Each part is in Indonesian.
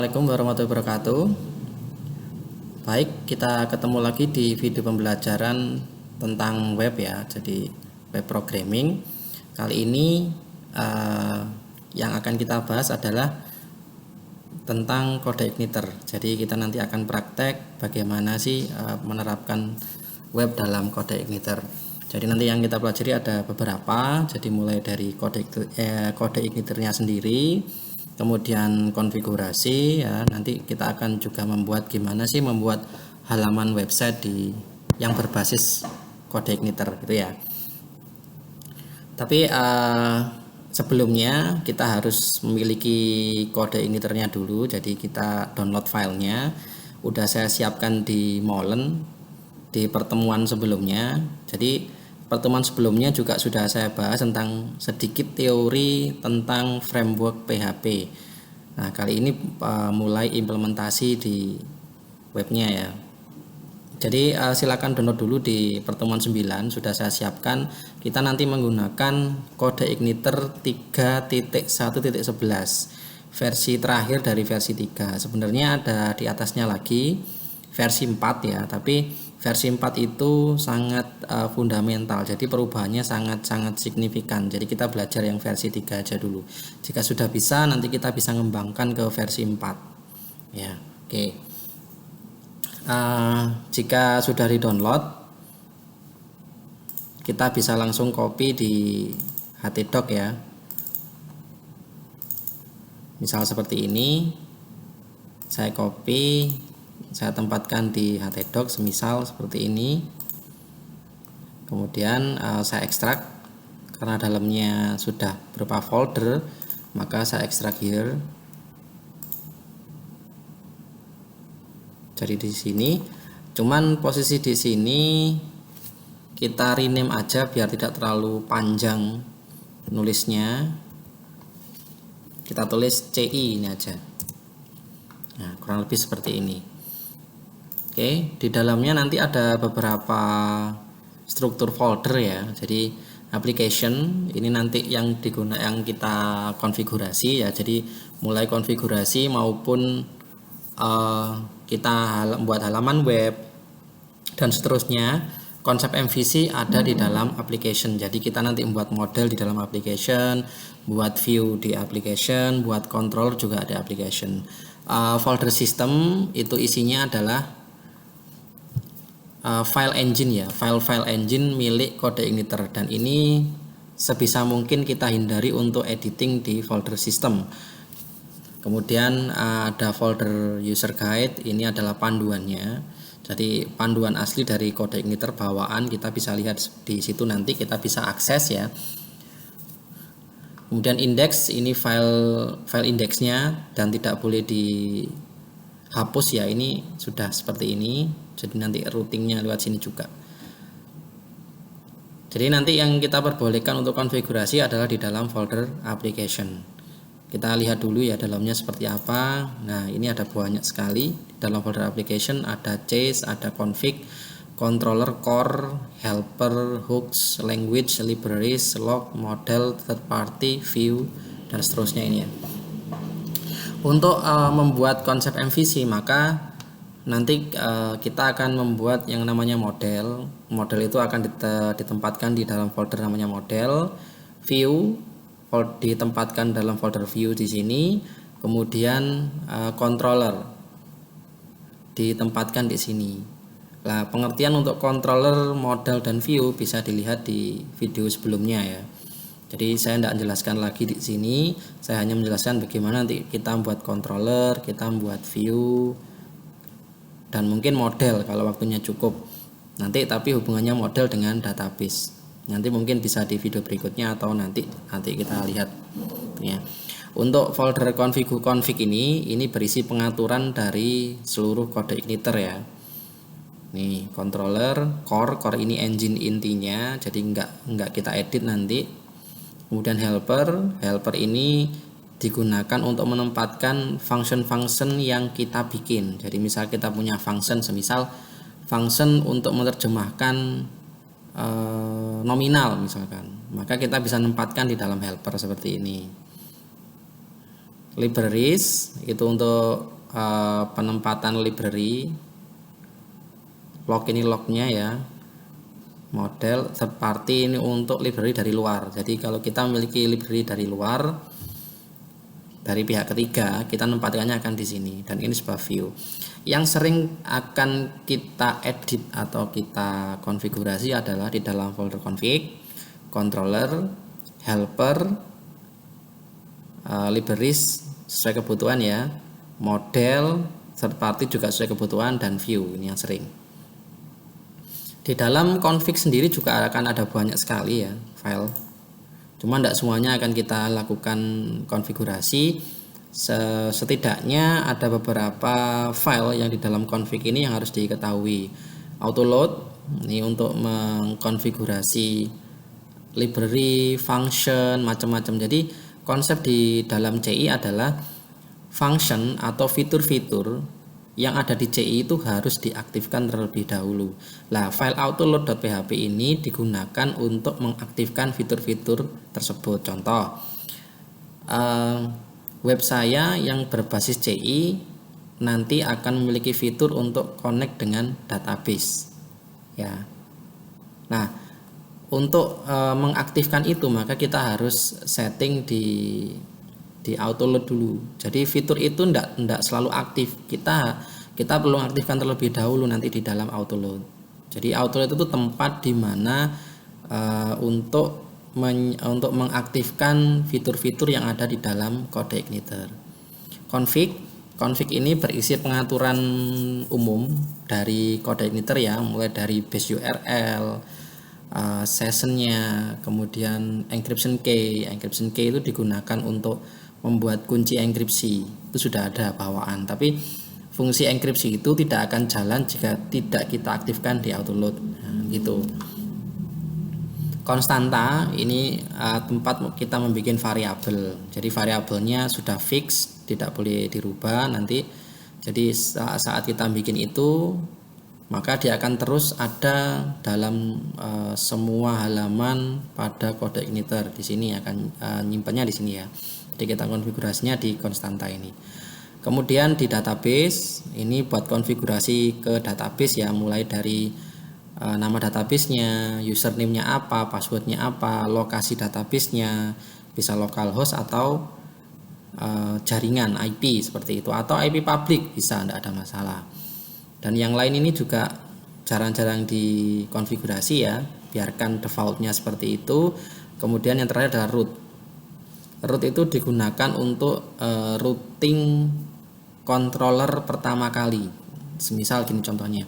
Assalamualaikum warahmatullahi wabarakatuh. Baik, kita ketemu lagi di video pembelajaran tentang web ya, jadi web programming. Kali ini yang akan kita bahas adalah tentang kode igniter. Jadi kita nanti akan praktek bagaimana sih menerapkan web dalam kode igniter. Jadi nanti yang kita pelajari ada beberapa, jadi mulai dari kode igniternya sendiri, kemudian konfigurasi ya, nanti kita akan juga membuat gimana sih membuat halaman website yang berbasis kode igniter gitu ya. Tapi sebelumnya kita harus memiliki kode igniternya dulu, jadi kita download filenya. Udah saya siapkan di Molen di pertemuan sebelumnya. Jadi pertemuan sebelumnya juga sudah saya bahas tentang sedikit teori tentang framework PHP. Nah, kali ini mulai implementasi di webnya ya. Jadi silakan download dulu di pertemuan 9, sudah saya siapkan. Kita nanti menggunakan kode igniter 3.1.11 versi terakhir dari versi 3. Sebenarnya ada di atasnya lagi versi 4 ya, tapi versi 4 itu sangat fundamental, jadi perubahannya sangat signifikan. Jadi kita belajar yang versi 3 aja dulu. Jika sudah bisa, nanti kita bisa ngembangkan ke versi 4 ya. Oke. Jika sudah di-download, kita bisa langsung copy di htdoc ya. Misal seperti ini, saya copy, saya tempatkan di htdoc semisal seperti ini. Kemudian saya ekstrak, karena dalamnya sudah berupa folder, maka saya ekstrak here. Jadi di sini, cuman posisi di sini kita rename aja biar tidak terlalu panjang nulisnya. Kita tulis CI ini aja. Nah, kurang lebih seperti ini. Oke, di dalamnya nanti ada beberapa struktur folder ya. Jadi application ini nanti yang kita konfigurasi ya. Jadi mulai konfigurasi maupun kita buat halaman web dan seterusnya. Konsep MVC ada di dalam application. Jadi kita nanti membuat model di dalam application, buat view di application, buat controller juga ada application. Folder system itu isinya adalah file engine ya, file engine milik kode igniter, dan ini sebisa mungkin kita hindari untuk editing di folder system. Kemudian ada folder user guide, ini adalah panduannya. Jadi panduan asli dari kode igniter bawaan kita bisa lihat di situ, nanti kita bisa akses ya. Kemudian index, ini file indeksnya dan tidak boleh dihapus ya, ini sudah seperti ini. Jadi nanti routingnya lewat sini juga. Jadi nanti yang kita perbolehkan untuk konfigurasi adalah di dalam folder application. Kita lihat dulu ya dalamnya seperti apa. Nah, ini ada banyak sekali. Dalam folder application ada chase, ada config, controller, core, helper, hooks, language, libraries, log, model, third party, view, dan seterusnya ini ya. Untuk membuat konsep MVC, maka nanti kita akan membuat yang namanya model. Model itu akan ditempatkan di dalam folder namanya model, view ditempatkan dalam folder view di sini, kemudian controller ditempatkan di sini. Nah, pengertian untuk controller, model, dan view bisa dilihat di video sebelumnya ya. Jadi saya tidak menjelaskan lagi di sini, saya hanya menjelaskan bagaimana nanti kita membuat controller, kita membuat view, dan mungkin model kalau waktunya cukup. Nanti tapi hubungannya model dengan database. Nanti mungkin bisa di video berikutnya atau nanti kita lihat ya. Untuk folder config ini berisi pengaturan dari seluruh kode igniter ya. Nih, controller, core ini engine intinya, jadi enggak kita edit nanti. Kemudian helper ini digunakan untuk menempatkan function yang kita bikin. Jadi misal kita punya function, semisal function untuk menerjemahkan nominal misalkan, maka kita bisa menempatkan di dalam helper seperti ini. libraries itu untuk penempatan library, log ini lognya ya, model third party ini untuk library dari luar. Jadi kalau kita memiliki library dari luar dari pihak ketiga, kita menempatkannya akan di sini, dan ini sebuah view. Yang sering akan kita edit atau kita konfigurasi adalah di dalam folder config, controller, helper, libraries sesuai kebutuhan ya, model, third party juga sesuai kebutuhan, dan view ini yang sering. Di dalam config sendiri juga akan ada banyak sekali ya file. Cuma tidak semuanya akan kita lakukan konfigurasi. Setidaknya ada beberapa file yang di dalam config ini yang harus diketahui. Autoload ini untuk mengkonfigurasi library, function, macam-macam. Jadi konsep di dalam CI adalah function atau fitur-fitur yang ada di CI itu harus diaktifkan terlebih dahulu. Nah, file autoload.php ini digunakan untuk mengaktifkan fitur-fitur tersebut. Contoh, web saya yang berbasis CI nanti akan memiliki fitur untuk connect dengan database. Ya. Nah, untuk mengaktifkan itu maka kita harus setting di autoload dulu. Jadi fitur itu enggak selalu aktif. Kita perlu aktifkan terlebih dahulu nanti di dalam autoload. Jadi autoload itu tempat di mana untuk mengaktifkan fitur-fitur yang ada di dalam kode igniter. Config ini berisi pengaturan umum dari kode igniter ya, mulai dari base URL, sessionnya, kemudian encryption key. Encryption key itu digunakan untuk membuat kunci enkripsi, itu sudah ada bawaan, tapi fungsi enkripsi itu tidak akan jalan jika tidak kita aktifkan di autoload. Nah, gitu. Konstanta ini tempat kita membuat variabel. Jadi variabelnya sudah fix, tidak boleh dirubah nanti. Jadi saat kita bikin itu, maka dia akan terus ada dalam semua halaman pada kode igniter. Di sini akan nyimpannya di sini ya. Jadi kita konfigurasinya di konstanta ini. Kemudian di database ini buat konfigurasi ke database ya, mulai dari nama databasenya, username-nya apa, password-nya apa, lokasi databasenya, bisa localhost atau jaringan IP seperti itu, atau IP public bisa, tidak ada masalah. Dan yang lain ini juga jarang-jarang dikonfigurasi ya, biarkan defaultnya seperti itu. Kemudian yang terakhir adalah root. Root itu digunakan untuk routing controller pertama kali. Semisal gini contohnya,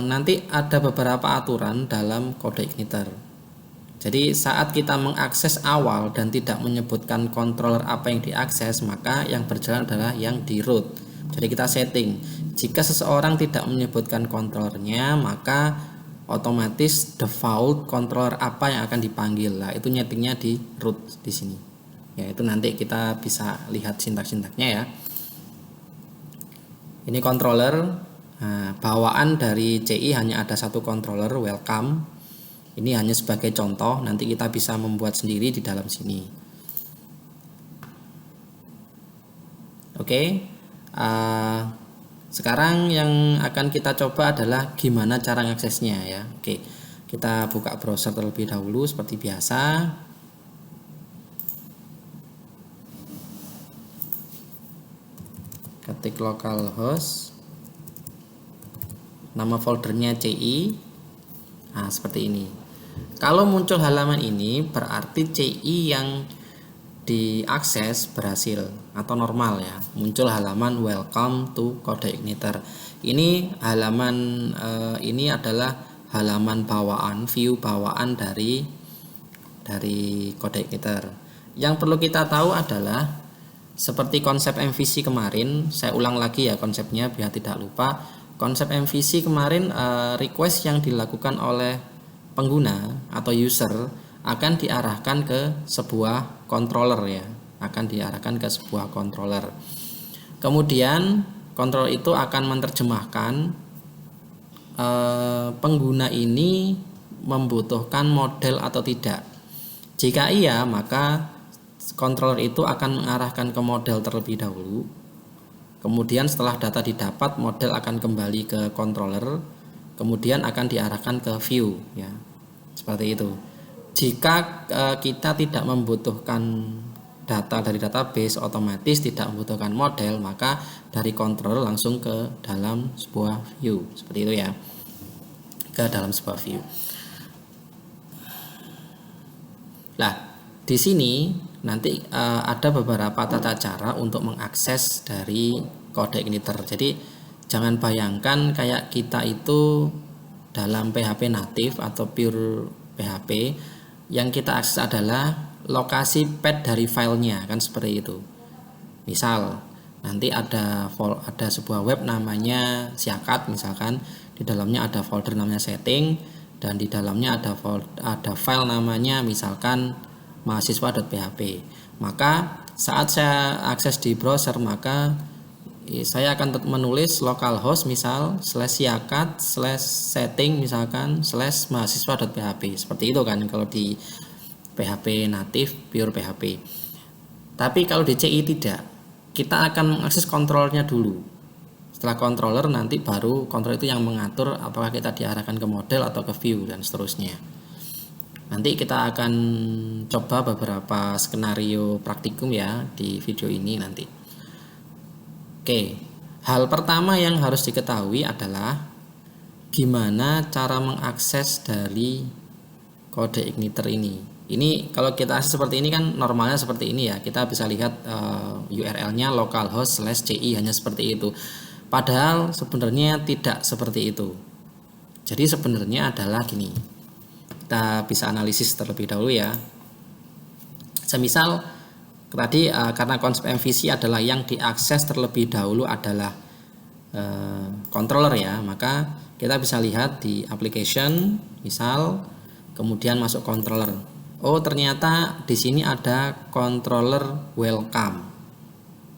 nanti ada beberapa aturan dalam kode igniter. Jadi saat kita mengakses awal dan tidak menyebutkan controller apa yang diakses, maka yang berjalan adalah yang di root. Jadi kita setting, jika seseorang tidak menyebutkan controllernya, maka otomatis default controller apa yang akan dipanggil. Lah itu nyetingnya di root di sini. Ya, itu nanti kita bisa lihat sintak-sintaknya ya. Ini controller. Nah, bawaan dari CI hanya ada satu controller, welcome. Ini hanya sebagai contoh, nanti kita bisa membuat sendiri di dalam sini. Oke. Sekarang yang akan kita coba adalah gimana cara mengaksesnya ya. Oke, kita buka browser terlebih dahulu seperti biasa. Ketik localhost, nama foldernya CI. Nah, seperti ini. Kalau muncul halaman ini berarti CI yang diakses berhasil atau normal ya, muncul halaman welcome to kode igniter. Ini halaman ini adalah halaman bawaan, view bawaan dari kode igniter. Yang perlu kita tahu adalah seperti konsep MVC kemarin, saya ulang lagi ya konsepnya biar tidak lupa. Konsep MVC kemarin, request yang dilakukan oleh pengguna atau user akan diarahkan ke sebuah controller ya, akan diarahkan ke sebuah controller. Kemudian controller itu akan menerjemahkan pengguna ini membutuhkan model atau tidak. Jika iya, maka controller itu akan mengarahkan ke model terlebih dahulu. Kemudian setelah data didapat, model akan kembali ke controller, kemudian akan diarahkan ke view ya. Seperti itu. Jika kita tidak membutuhkan data dari database, otomatis tidak membutuhkan model, maka dari controller langsung ke dalam sebuah view. Seperti itu ya. Ke dalam sebuah view. Nah, di sini nanti ada beberapa tata cara untuk mengakses dari kode igniter. Jadi jangan bayangkan kayak kita itu dalam PHP native atau pure PHP yang kita akses adalah lokasi path dari filenya, kan seperti itu. Misal nanti ada sebuah web namanya Siakat misalkan, di dalamnya ada folder namanya setting, dan di dalamnya ada file namanya misalkan mahasiswa.php. Maka saat saya akses di browser, maka saya akan menulis localhost misal /siakat/setting misalkan /mahasiswa.php. Seperti itu kan kalau di PHP native pure PHP. Tapi kalau di CI tidak, kita akan mengakses kontrolnya dulu. Setelah controller, nanti baru controller itu yang mengatur apakah kita diarahkan ke model atau ke view dan seterusnya. Nanti kita akan coba beberapa skenario praktikum ya di video ini nanti. Oke, hal pertama yang harus diketahui adalah gimana cara mengakses dari kode igniter ini. Ini kalau kita akses seperti ini kan normalnya seperti ini ya. Kita bisa lihat URL-nya localhost/ci hanya seperti itu. Padahal sebenarnya tidak seperti itu. Jadi sebenarnya adalah gini. Kita bisa analisis terlebih dahulu ya. Semisal tadi karena konsep MVC adalah yang diakses terlebih dahulu adalah controller ya, maka kita bisa lihat di application misal, kemudian masuk controller. Oh, ternyata di sini ada controller welcome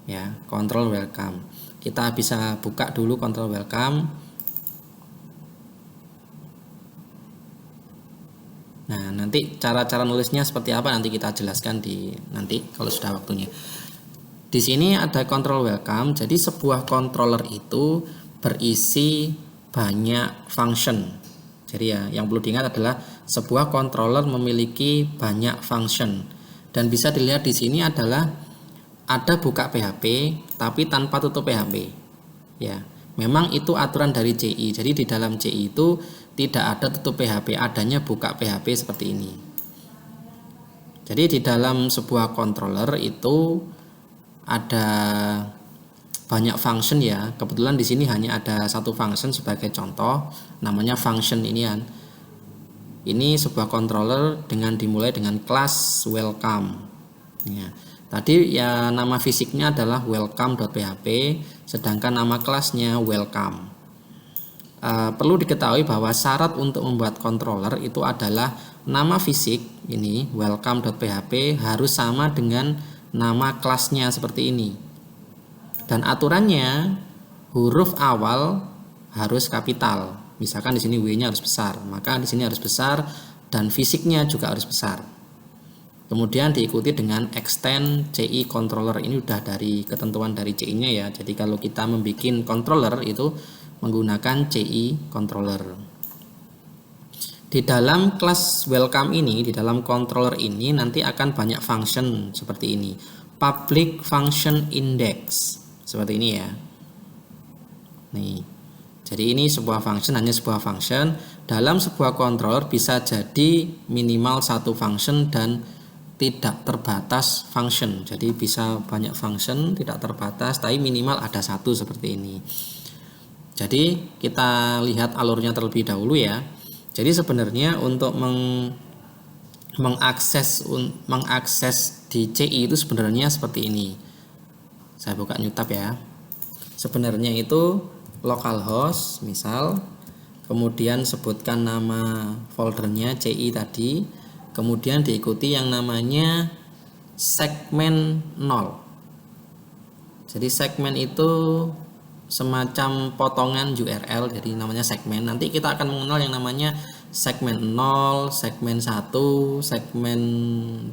ya, control welcome. Kita bisa buka dulu control welcome. Nah, nanti cara-cara nulisnya seperti apa nanti kita jelaskan nanti kalau sudah waktunya. Di sini ada control welcome. Jadi sebuah controller itu berisi banyak function. Jadi ya, yang perlu diingat adalah sebuah controller memiliki banyak function. Dan bisa dilihat di sini adalah ada buka PHP tapi tanpa tutup PHP. Ya, memang itu aturan dari CI. Jadi di dalam CI itu tidak ada tutup PHP, adanya buka PHP seperti ini. Jadi di dalam sebuah controller itu ada banyak function ya. Kebetulan di sini hanya ada satu function sebagai contoh, namanya function ini kan. Ini sebuah controller dengan dimulai dengan kelas welcome. Ya. Tadi ya nama fisiknya adalah welcome.php, sedangkan nama kelasnya welcome. Perlu diketahui bahwa syarat untuk membuat controller itu adalah nama fisik ini welcome.php harus sama dengan nama kelasnya seperti ini, dan aturannya huruf awal harus kapital. Misalkan di sini W-nya harus besar, maka di sini harus besar, dan fisiknya juga harus besar. Kemudian diikuti dengan extend CI controller. Ini udah dari ketentuan dari CI-nya ya. Jadi kalau kita membuat controller itu menggunakan CI controller. Di dalam kelas welcome ini, di dalam controller ini nanti akan banyak function seperti ini. Public function index seperti ini ya. Nih. Jadi ini sebuah function, hanya sebuah function. Dalam sebuah controller bisa jadi minimal satu function dan tidak terbatas function. Jadi bisa banyak function, tidak terbatas, tapi minimal ada satu seperti ini. Jadi kita lihat alurnya terlebih dahulu ya. Jadi sebenarnya untuk mengakses di CI itu sebenarnya seperti ini. Saya buka new tab ya. Sebenarnya itu localhost misal, kemudian sebutkan nama foldernya CI tadi, kemudian diikuti yang namanya segmen 0. Jadi segmen itu semacam potongan URL, jadi namanya segmen. Nanti kita akan mengenal yang namanya segmen 0, segmen 1, segmen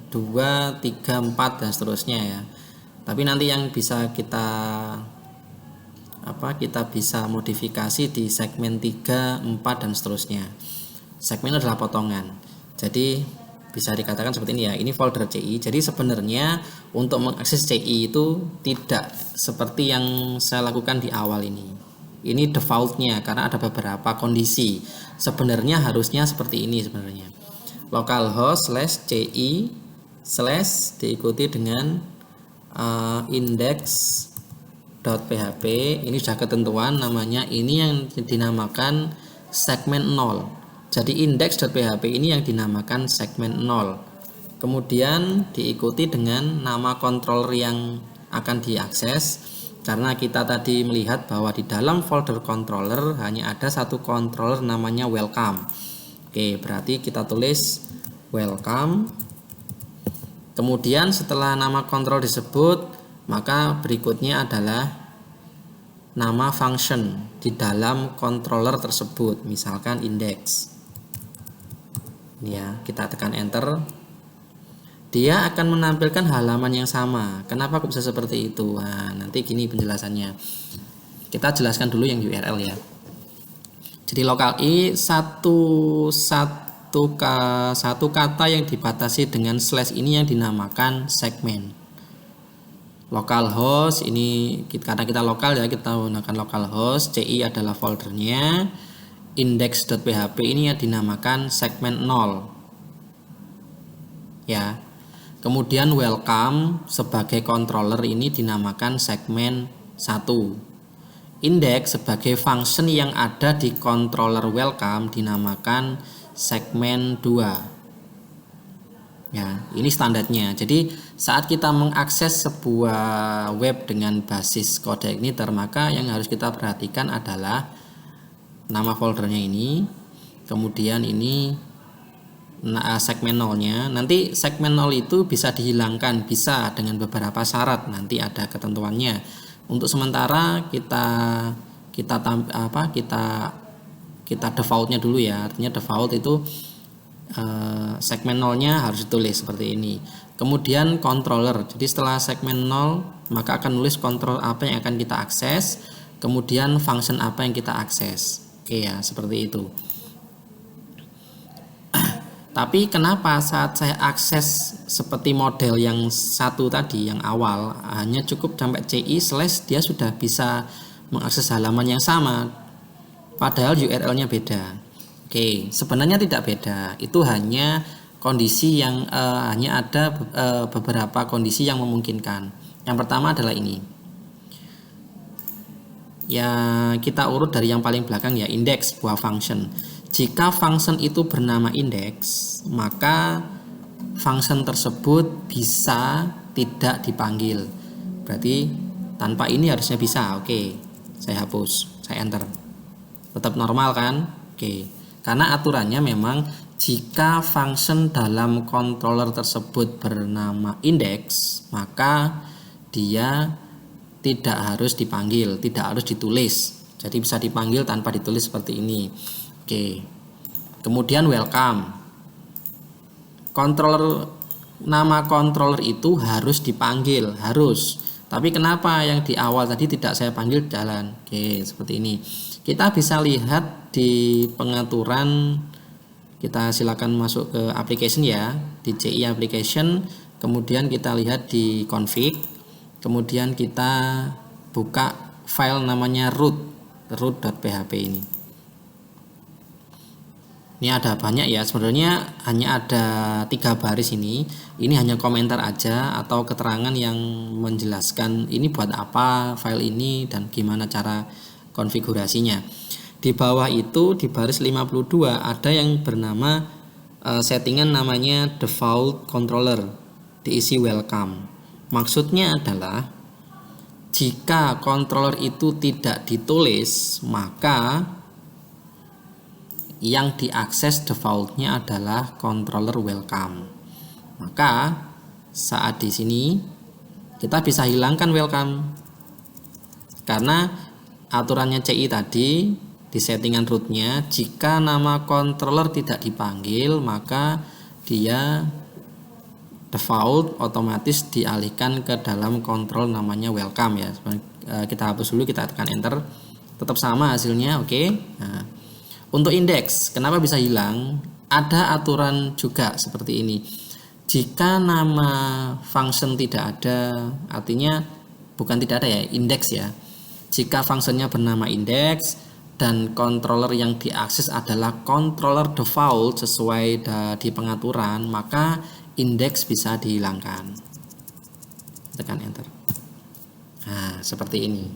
2, 3, 4 dan seterusnya ya. Tapi nanti yang bisa kita bisa modifikasi di segmen 3, 4 dan seterusnya. Segmen adalah potongan. Jadi bisa dikatakan seperti ini ya. Ini folder CI. Jadi sebenarnya untuk mengakses CI itu tidak seperti yang saya lakukan di awal ini. Ini defaultnya karena ada beberapa kondisi. Sebenarnya harusnya seperti ini sebenarnya. Localhost /ci/ diikuti dengan index.php. Ini sudah ketentuan namanya. Ini yang dinamakan segmen 0. Jadi index.php ini yang dinamakan segmen 0. Kemudian diikuti dengan nama controller yang akan diakses. Karena kita tadi melihat bahwa di dalam folder controller hanya ada satu controller namanya welcome. Oke, berarti kita tulis welcome. Kemudian setelah nama control disebut, maka berikutnya adalah nama function di dalam controller tersebut, misalkan index. Ya, kita tekan enter. Dia akan menampilkan halaman yang sama. Kenapa kok bisa seperti itu? Nah, nanti gini penjelasannya. Kita jelaskan dulu yang URL ya. Jadi local i satu kata yang dibatasi dengan slash ini yang dinamakan segmen. Localhost ini karena kita lokal ya, kita menggunakan localhost. CI adalah foldernya. Index.php ini yang dinamakan segmen 0. Ya. Kemudian welcome sebagai controller ini dinamakan segmen 1. Index sebagai function yang ada di controller welcome dinamakan segmen 2. Ya, ini standarnya. Jadi saat kita mengakses sebuah web dengan basis kode igniter, maka yang harus kita perhatikan adalah nama foldernya ini, kemudian ini segmen 0-nya. Nanti segmen 0 itu bisa dihilangkan, bisa dengan beberapa syarat, nanti ada ketentuannya. Untuk sementara kita defaultnya dulu ya. Artinya default itu segmen 0-nya harus ditulis seperti ini. Kemudian controller. Jadi setelah segmen 0 maka akan nulis kontrol apa yang akan kita akses, kemudian function apa yang kita akses. Oke ya, seperti itu. Tapi kenapa saat saya akses seperti model yang satu tadi, yang awal, hanya cukup sampai CI/ dia sudah bisa mengakses halaman yang sama, padahal URL-nya beda. Oke, sebenarnya tidak beda. Itu hanya kondisi yang hanya ada beberapa kondisi yang memungkinkan. Yang pertama adalah ini. Ya, kita urut dari yang paling belakang ya, index buah function. Jika function itu bernama index, maka function tersebut bisa tidak dipanggil. Berarti tanpa ini harusnya bisa. Oke, saya hapus, saya enter. Tetap normal kan? Oke, karena aturannya memang jika function dalam controller tersebut bernama index, maka dia tidak harus dipanggil, tidak harus ditulis. Jadi bisa dipanggil tanpa ditulis seperti ini. Oke. Kemudian welcome. Nama controller itu harus dipanggil, harus. Tapi kenapa yang di awal tadi tidak saya panggil jalan? Oke, seperti ini. Kita bisa lihat di pengaturan. Kita silakan masuk ke application ya, di CI application, kemudian kita lihat di config. Kemudian kita buka file namanya root.php ini. Ini ada banyak ya, sebenarnya hanya ada 3 baris ini. Ini hanya komentar aja atau keterangan yang menjelaskan ini buat apa file ini dan gimana cara konfigurasinya. Di bawah itu di baris 52 ada yang bernama settingan namanya default controller, diisi welcome. Maksudnya adalah jika controller itu tidak ditulis, maka yang diakses defaultnya adalah controller welcome. Maka saat di sini kita bisa hilangkan welcome karena aturannya CI tadi di settingan rootnya, jika nama controller tidak dipanggil maka dia default otomatis dialihkan ke dalam kontrol namanya welcome ya. Kita hapus dulu, kita tekan enter, tetap sama hasilnya. Oke. Nah, untuk indeks kenapa bisa hilang, ada aturan juga seperti ini. Jika nama function tidak ada, artinya bukan tidak ada ya, indeks ya. Jika functionnya bernama indeks dan controller yang diakses adalah controller default sesuai di pengaturan, maka indeks bisa dihilangkan. Tekan enter. Nah, seperti ini.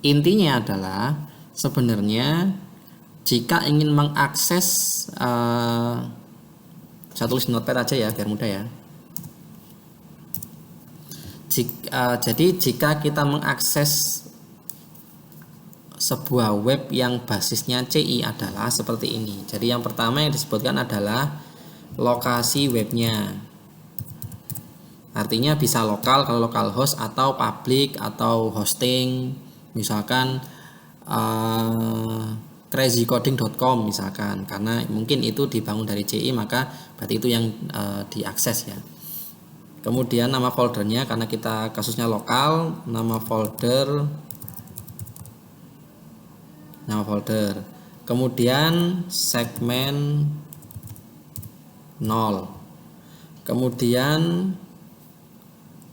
Intinya adalah sebenarnya jika ingin mengakses, saya tulis notepad aja ya biar mudah ya. Jadi jika kita mengakses sebuah web yang basisnya CI adalah seperti ini. Jadi yang pertama yang disebutkan adalah lokasi webnya, artinya bisa lokal kalau localhost, atau public atau hosting, misalkan crazycoding.com misalkan, karena mungkin itu dibangun dari CI maka berarti itu yang diakses ya. Kemudian nama foldernya, karena kita kasusnya lokal, nama folder. Kemudian segmen 0, kemudian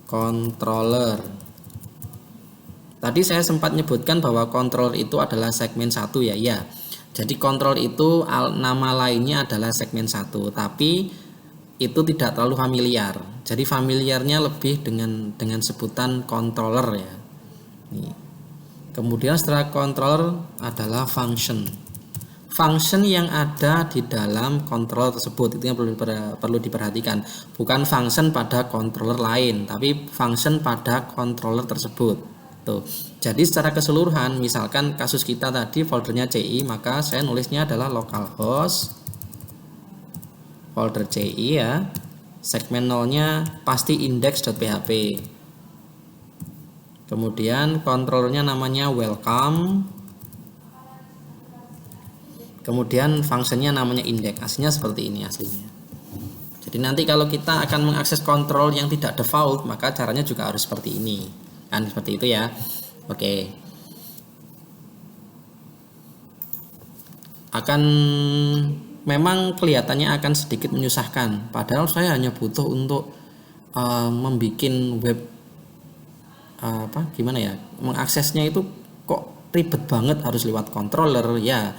controller. Tadi saya sempat menyebutkan bahwa controller itu adalah segmen 1 ya. Ya. Jadi controller itu nama lainnya adalah segmen 1, tapi itu tidak terlalu familiar. Jadi familiarnya lebih dengan sebutan controller ya. Nih. Kemudian setelah controller adalah function. Function yang ada di dalam controller tersebut itu yang perlu diperhatikan, bukan function pada controller lain, tapi function pada controller tersebut. Tuh. Jadi secara keseluruhan, misalkan kasus kita tadi foldernya CI, maka saya nulisnya adalah localhost folder CI ya. Segmen 0-nya pasti index.php. Kemudian controllernya namanya welcome. Kemudian functionnya namanya index. Aslinya seperti ini aslinya. Jadi nanti kalau kita akan mengakses kontrol yang tidak default, maka caranya juga harus seperti ini. Kan seperti itu ya. Oke. Akan memang kelihatannya akan sedikit menyusahkan. Padahal saya hanya butuh untuk membuat web gimana ya? Mengaksesnya itu kok ribet banget harus lewat controller ya.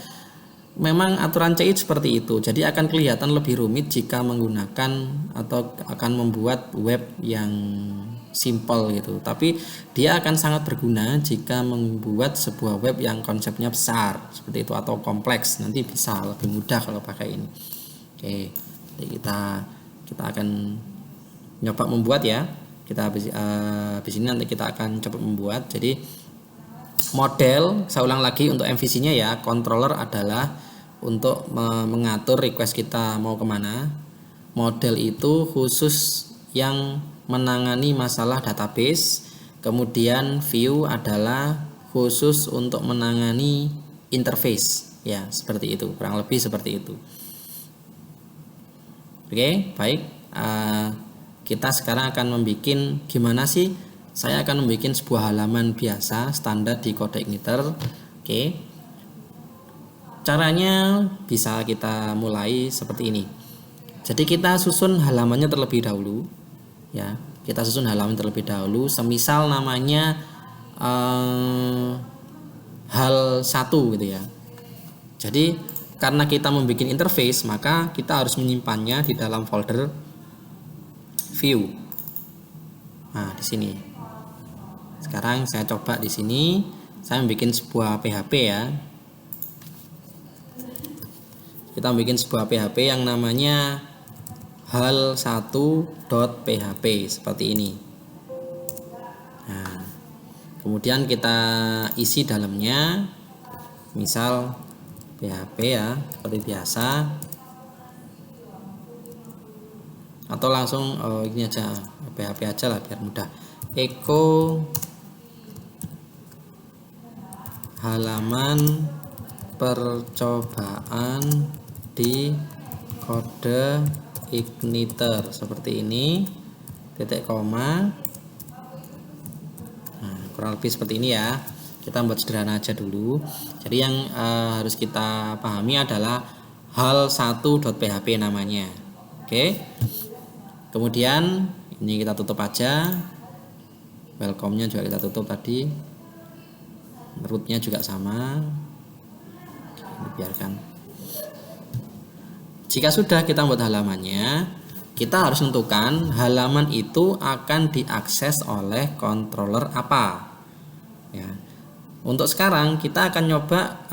Memang aturan CI seperti itu, jadi akan kelihatan lebih rumit jika menggunakan atau akan membuat web yang simple gitu. Tapi dia akan sangat berguna jika membuat sebuah web yang konsepnya besar seperti itu atau kompleks. Nanti bisa lebih mudah kalau pakai ini. Oke, jadi kita akan nyoba membuat ya. Kita habis ini nanti kita akan coba membuat. Jadi model, saya ulang lagi untuk MVC-nya ya, controller adalah untuk mengatur request kita mau kemana. Model itu khusus yang menangani masalah database. Kemudian view adalah khusus untuk menangani interface ya, seperti itu, kurang lebih seperti itu. Oke, baik. Kita sekarang akan membuat gimana sih. Saya akan membuat sebuah halaman biasa standar di CodeIgniter. Oke. Caranya bisa kita mulai seperti ini. Jadi kita susun halamannya terlebih dahulu. Ya, kita susun halaman terlebih dahulu. Semisal namanya hal 1 gitu ya. Jadi karena kita membuat interface, maka kita harus menyimpannya di dalam folder view. Nah, di sini. Sekarang saya coba di sini, saya membuat sebuah PHP ya. Kita bikin sebuah PHP yang namanya hal1.php seperti ini. Nah, kemudian kita isi dalamnya, misal PHP ya, seperti biasa. Atau langsung ini aja, PHP aja lah biar mudah. Echo halaman percobaan di kode igniter seperti ini, titik koma. Nah, kurang lebih seperti ini ya. Kita buat sederhana aja dulu. Jadi yang harus kita pahami adalah hal1.php namanya. Oke. Kemudian ini kita tutup aja. Welcome-nya juga kita tutup tadi. Root-nya juga sama. Dibiarkan. Jika sudah kita buat halamannya, kita harus tentukan halaman itu akan diakses oleh controller apa. Ya. Untuk sekarang kita akan nyoba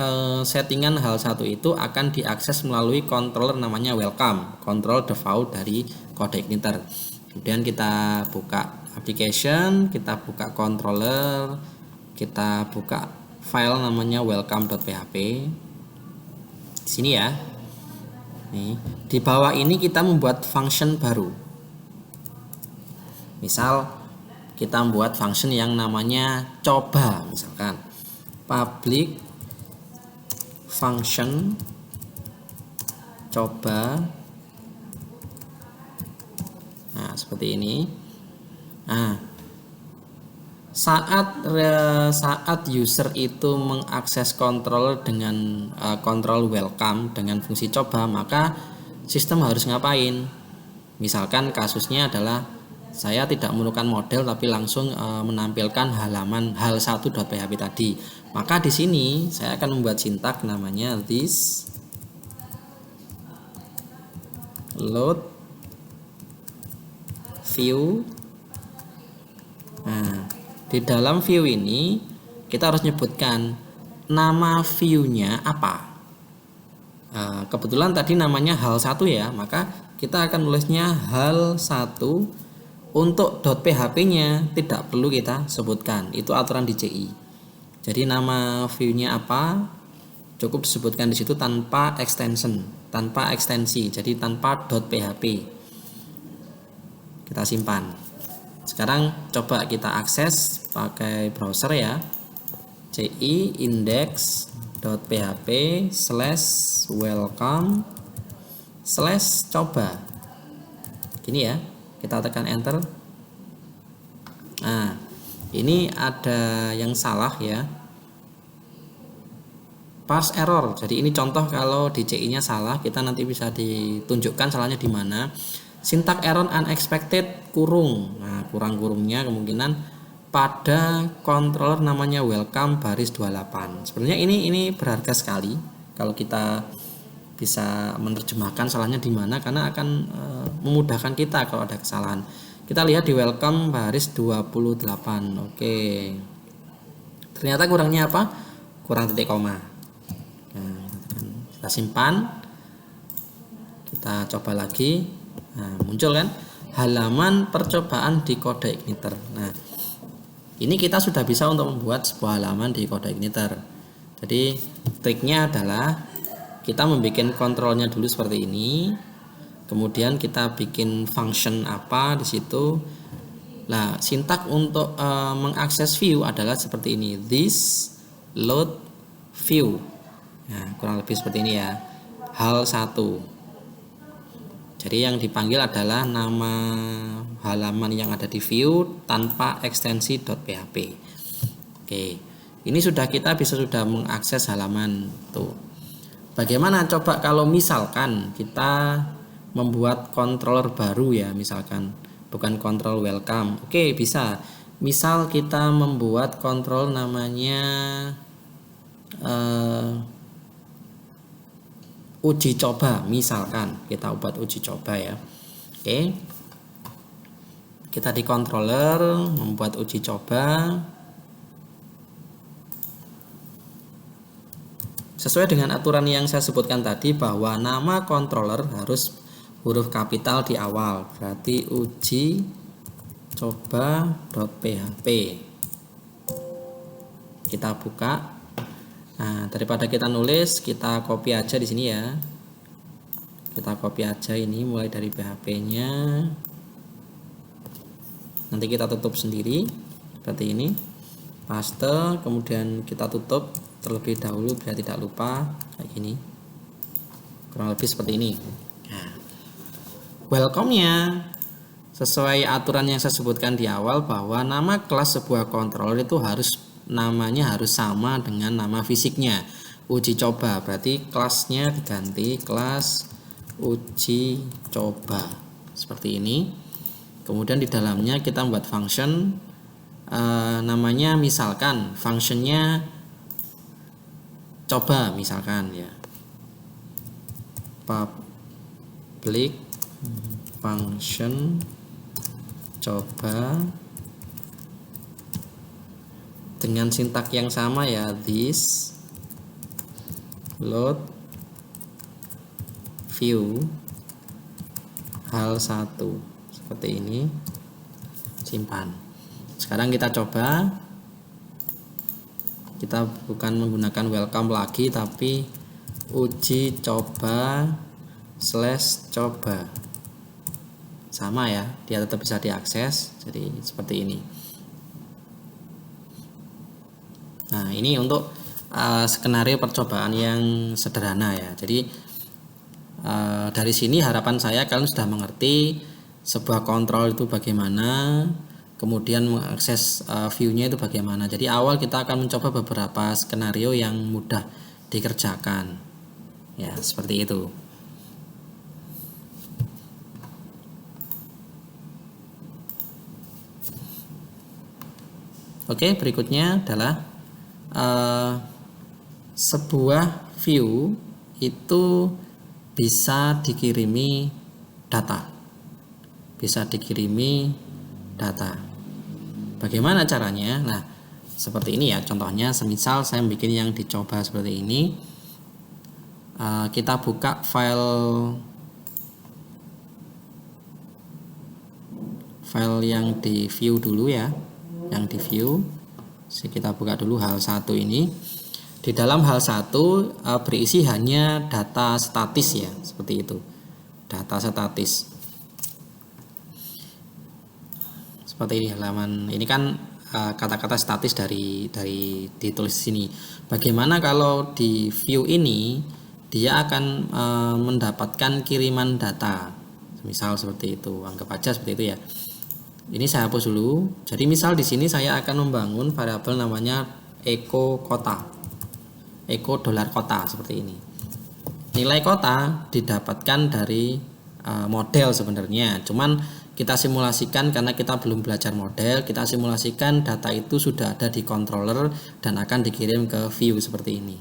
settingan hal1 itu akan diakses melalui controller namanya welcome, control default dari kode igniter. Kemudian kita buka application, kita buka controller, kita buka file namanya welcome.php. Di sini ya. Nih, di bawah ini kita membuat function baru. Misal kita membuat function yang namanya coba, misalkan public function coba. Nah, seperti ini. Nah, saat user itu mengakses controller dengan control welcome dengan fungsi coba, maka sistem harus ngapain? Misalkan kasusnya adalah saya tidak memerlukan model tapi langsung menampilkan halaman hal1.php tadi. Maka di sini saya akan membuat sintak namanya this load view. Nah, di dalam view ini kita harus nyebutkan nama view-nya apa. Kebetulan tadi namanya hal1 ya, maka kita akan nulisnya hal1. Untuk .php-nya tidak perlu kita sebutkan, itu aturan di CI. Jadi nama view-nya apa cukup disebutkan di situ tanpa extension, tanpa ekstensi, jadi tanpa .php. Kita simpan. Sekarang coba kita akses pakai browser ya. ci index.php/welcome/coba. Gini ya. Kita tekan enter. Nah, ini ada yang salah ya. Parse error. Jadi ini contoh kalau di CI-nya salah, kita nanti bisa ditunjukkan salahnya di mana. Syntax error unexpected kurung. Nah, kurang-kurungnya kemungkinan pada controller namanya welcome baris 28. Sebenarnya ini berharga sekali kalau kita bisa menerjemahkan salahnya di mana, karena akan memudahkan kita kalau ada kesalahan. Kita lihat di welcome baris 28. Oke. Ternyata kurangnya apa? Kurang titik koma. Nah, kita simpan. Kita coba lagi. Nah, muncul kan halaman percobaan di kode igniter. Nah, ini kita sudah bisa untuk membuat sebuah halaman di kode igniter. Jadi triknya adalah kita membuat kontrolnya dulu seperti ini. Kemudian kita bikin function apa di situ. Nah, sintak untuk mengakses view adalah seperti ini. This load view. Nah, kurang lebih seperti ini ya. Hal1. Jadi yang dipanggil adalah nama halaman yang ada di view tanpa ekstensi .php. Oke, ini kita sudah mengakses halaman tuh. Bagaimana coba kalau misalkan kita membuat controller baru ya, misalkan bukan control welcome. Oke, bisa. Misal kita membuat control namanya uji coba, misalkan kita buat uji coba ya. Oke, kita di controller membuat uji coba sesuai dengan aturan yang saya sebutkan tadi, bahwa nama controller harus huruf kapital di awal, berarti uji coba.php. Kita buka. Nah, daripada kita nulis, kita copy aja di sini ya. Kita copy aja ini mulai dari PHP-nya. Nanti kita tutup sendiri seperti ini. Paste, kemudian kita tutup, terlebih dahulu biar tidak lupa, kayak gini, kurang lebih seperti ini. Nah, welcome-nya sesuai aturan yang saya sebutkan di awal, bahwa nama kelas sebuah controller itu namanya harus sama dengan nama fisiknya. Uji coba, berarti kelasnya diganti kelas uji coba seperti ini. Kemudian di dalamnya kita membuat function, namanya misalkan functionnya coba misalkan ya, public function coba dengan sintak yang sama ya, this load view hal 1 seperti ini, simpan. Sekarang kita coba, kita bukan menggunakan welcome lagi tapi uji coba /coba, sama ya, dia tetap bisa diakses, jadi seperti ini. Nah, ini untuk skenario percobaan yang sederhana ya. Jadi dari sini harapan saya kalian sudah mengerti sebuah kontrol itu bagaimana, kemudian mengakses view-nya itu bagaimana. Jadi awal kita akan mencoba beberapa skenario yang mudah dikerjakan ya, seperti itu. Oke, berikutnya adalah sebuah view itu bisa dikirimi data. Bagaimana caranya? Nah, seperti ini ya contohnya. Semisal saya bikin yang dicoba seperti ini, kita buka file yang di view dulu ya, yang di view. Kita buka dulu hal 1 ini. Di dalam hal 1 berisi hanya data statis ya, seperti itu. Data statis. Seperti ini halaman. Ini kan kata-kata statis dari ditulis di sini. Bagaimana kalau di view ini dia akan mendapatkan kiriman data. Misal seperti itu. Anggap aja seperti itu ya. Ini saya hapus dulu. Jadi misal di sini saya akan membangun variabel namanya echo kota, echo dolar kota seperti ini. Nilai kota didapatkan dari model sebenarnya. Cuman kita simulasikan karena kita belum belajar model. Kita simulasikan data itu sudah ada di controller dan akan dikirim ke view seperti ini.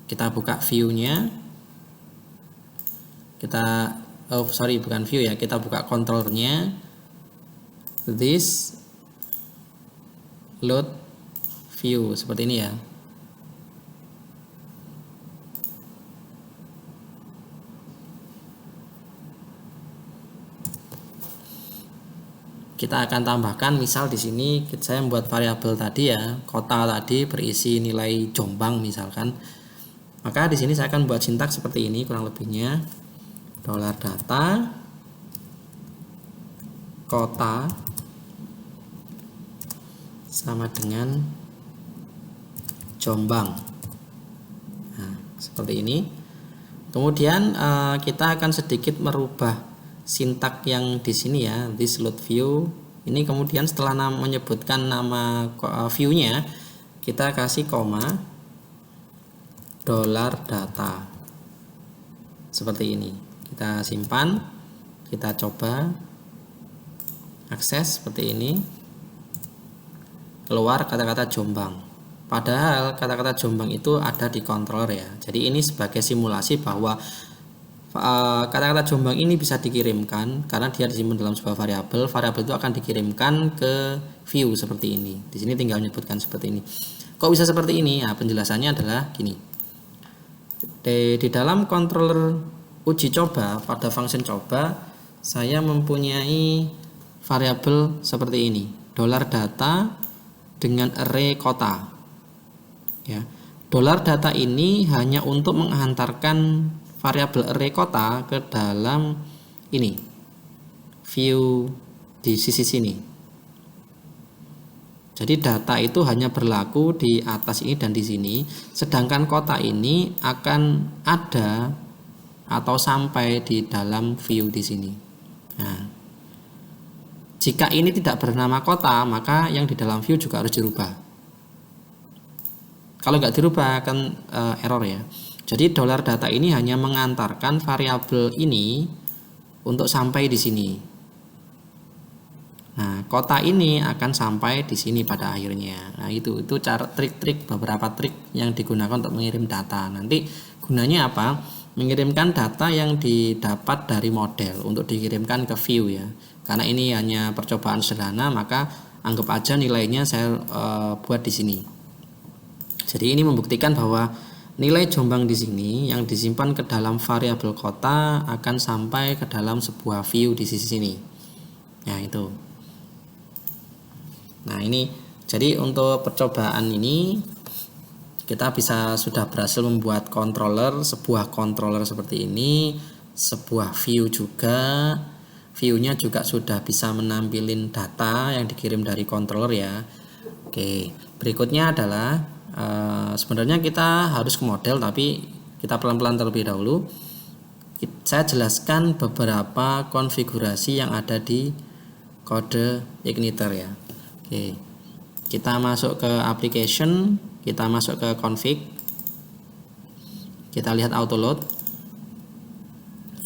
Kita buka view-nya. Bukan view ya. Kita buka controllernya. This load view seperti ini ya. Kita akan tambahkan, misal di sini saya membuat variabel tadi ya, kota tadi berisi nilai Jombang misalkan. Maka di sini saya akan buat sintaks seperti ini kurang lebihnya. $data kota sama dengan Jombang. Nah, seperti ini. Kemudian kita akan sedikit merubah sintak yang di sini ya, this load view. Ini kemudian setelah menyebutkan nama view-nya, kita kasih koma $data. Seperti ini. Kita simpan, kita coba akses seperti ini. Keluar kata-kata Jombang. Padahal kata-kata Jombang itu ada di controller ya. Jadi ini sebagai simulasi bahwa kata-kata Jombang ini bisa dikirimkan karena dia disimpan dalam sebuah variabel. Variabel itu akan dikirimkan ke view seperti ini. Di sini tinggal menyebutkan seperti ini. Kok bisa seperti ini? Nah, penjelasannya adalah gini. Di dalam controller uji coba pada function coba, saya mempunyai variabel seperti ini. $data dengan array kota ya. $data ini hanya untuk menghantarkan variabel array kota ke dalam ini view di sisi sini. Jadi data itu hanya berlaku di atas ini dan di sini, sedangkan kotak ini akan ada atau sampai di dalam view di sini. Nah, jika ini tidak bernama kota, maka yang di dalam view juga harus dirubah. Kalau nggak dirubah akan error ya. Jadi dollar data ini hanya mengantarkan variabel ini untuk sampai di sini. Nah, kota ini akan sampai di sini pada akhirnya. Nah, itu cara trik-trik, beberapa trik yang digunakan untuk mengirim data. Nanti gunanya apa? Mengirimkan data yang didapat dari model untuk dikirimkan ke view ya. Karena ini hanya percobaan sederhana, maka anggap aja nilainya saya buat di sini. Jadi ini membuktikan bahwa nilai Jombang di sini yang disimpan ke dalam variabel kota akan sampai ke dalam sebuah view di sisi sini. Nah, itu. Nah, ini jadi untuk percobaan ini kita sudah berhasil membuat sebuah controller seperti ini, sebuah view juga. View-nya juga sudah bisa menampilkan data yang dikirim dari controller ya. Oke, berikutnya adalah sebenarnya kita harus ke model, tapi kita pelan-pelan terlebih dahulu. Saya jelaskan beberapa konfigurasi yang ada di kode igniter ya. Oke, kita masuk ke application, kita masuk ke config, kita lihat autoload.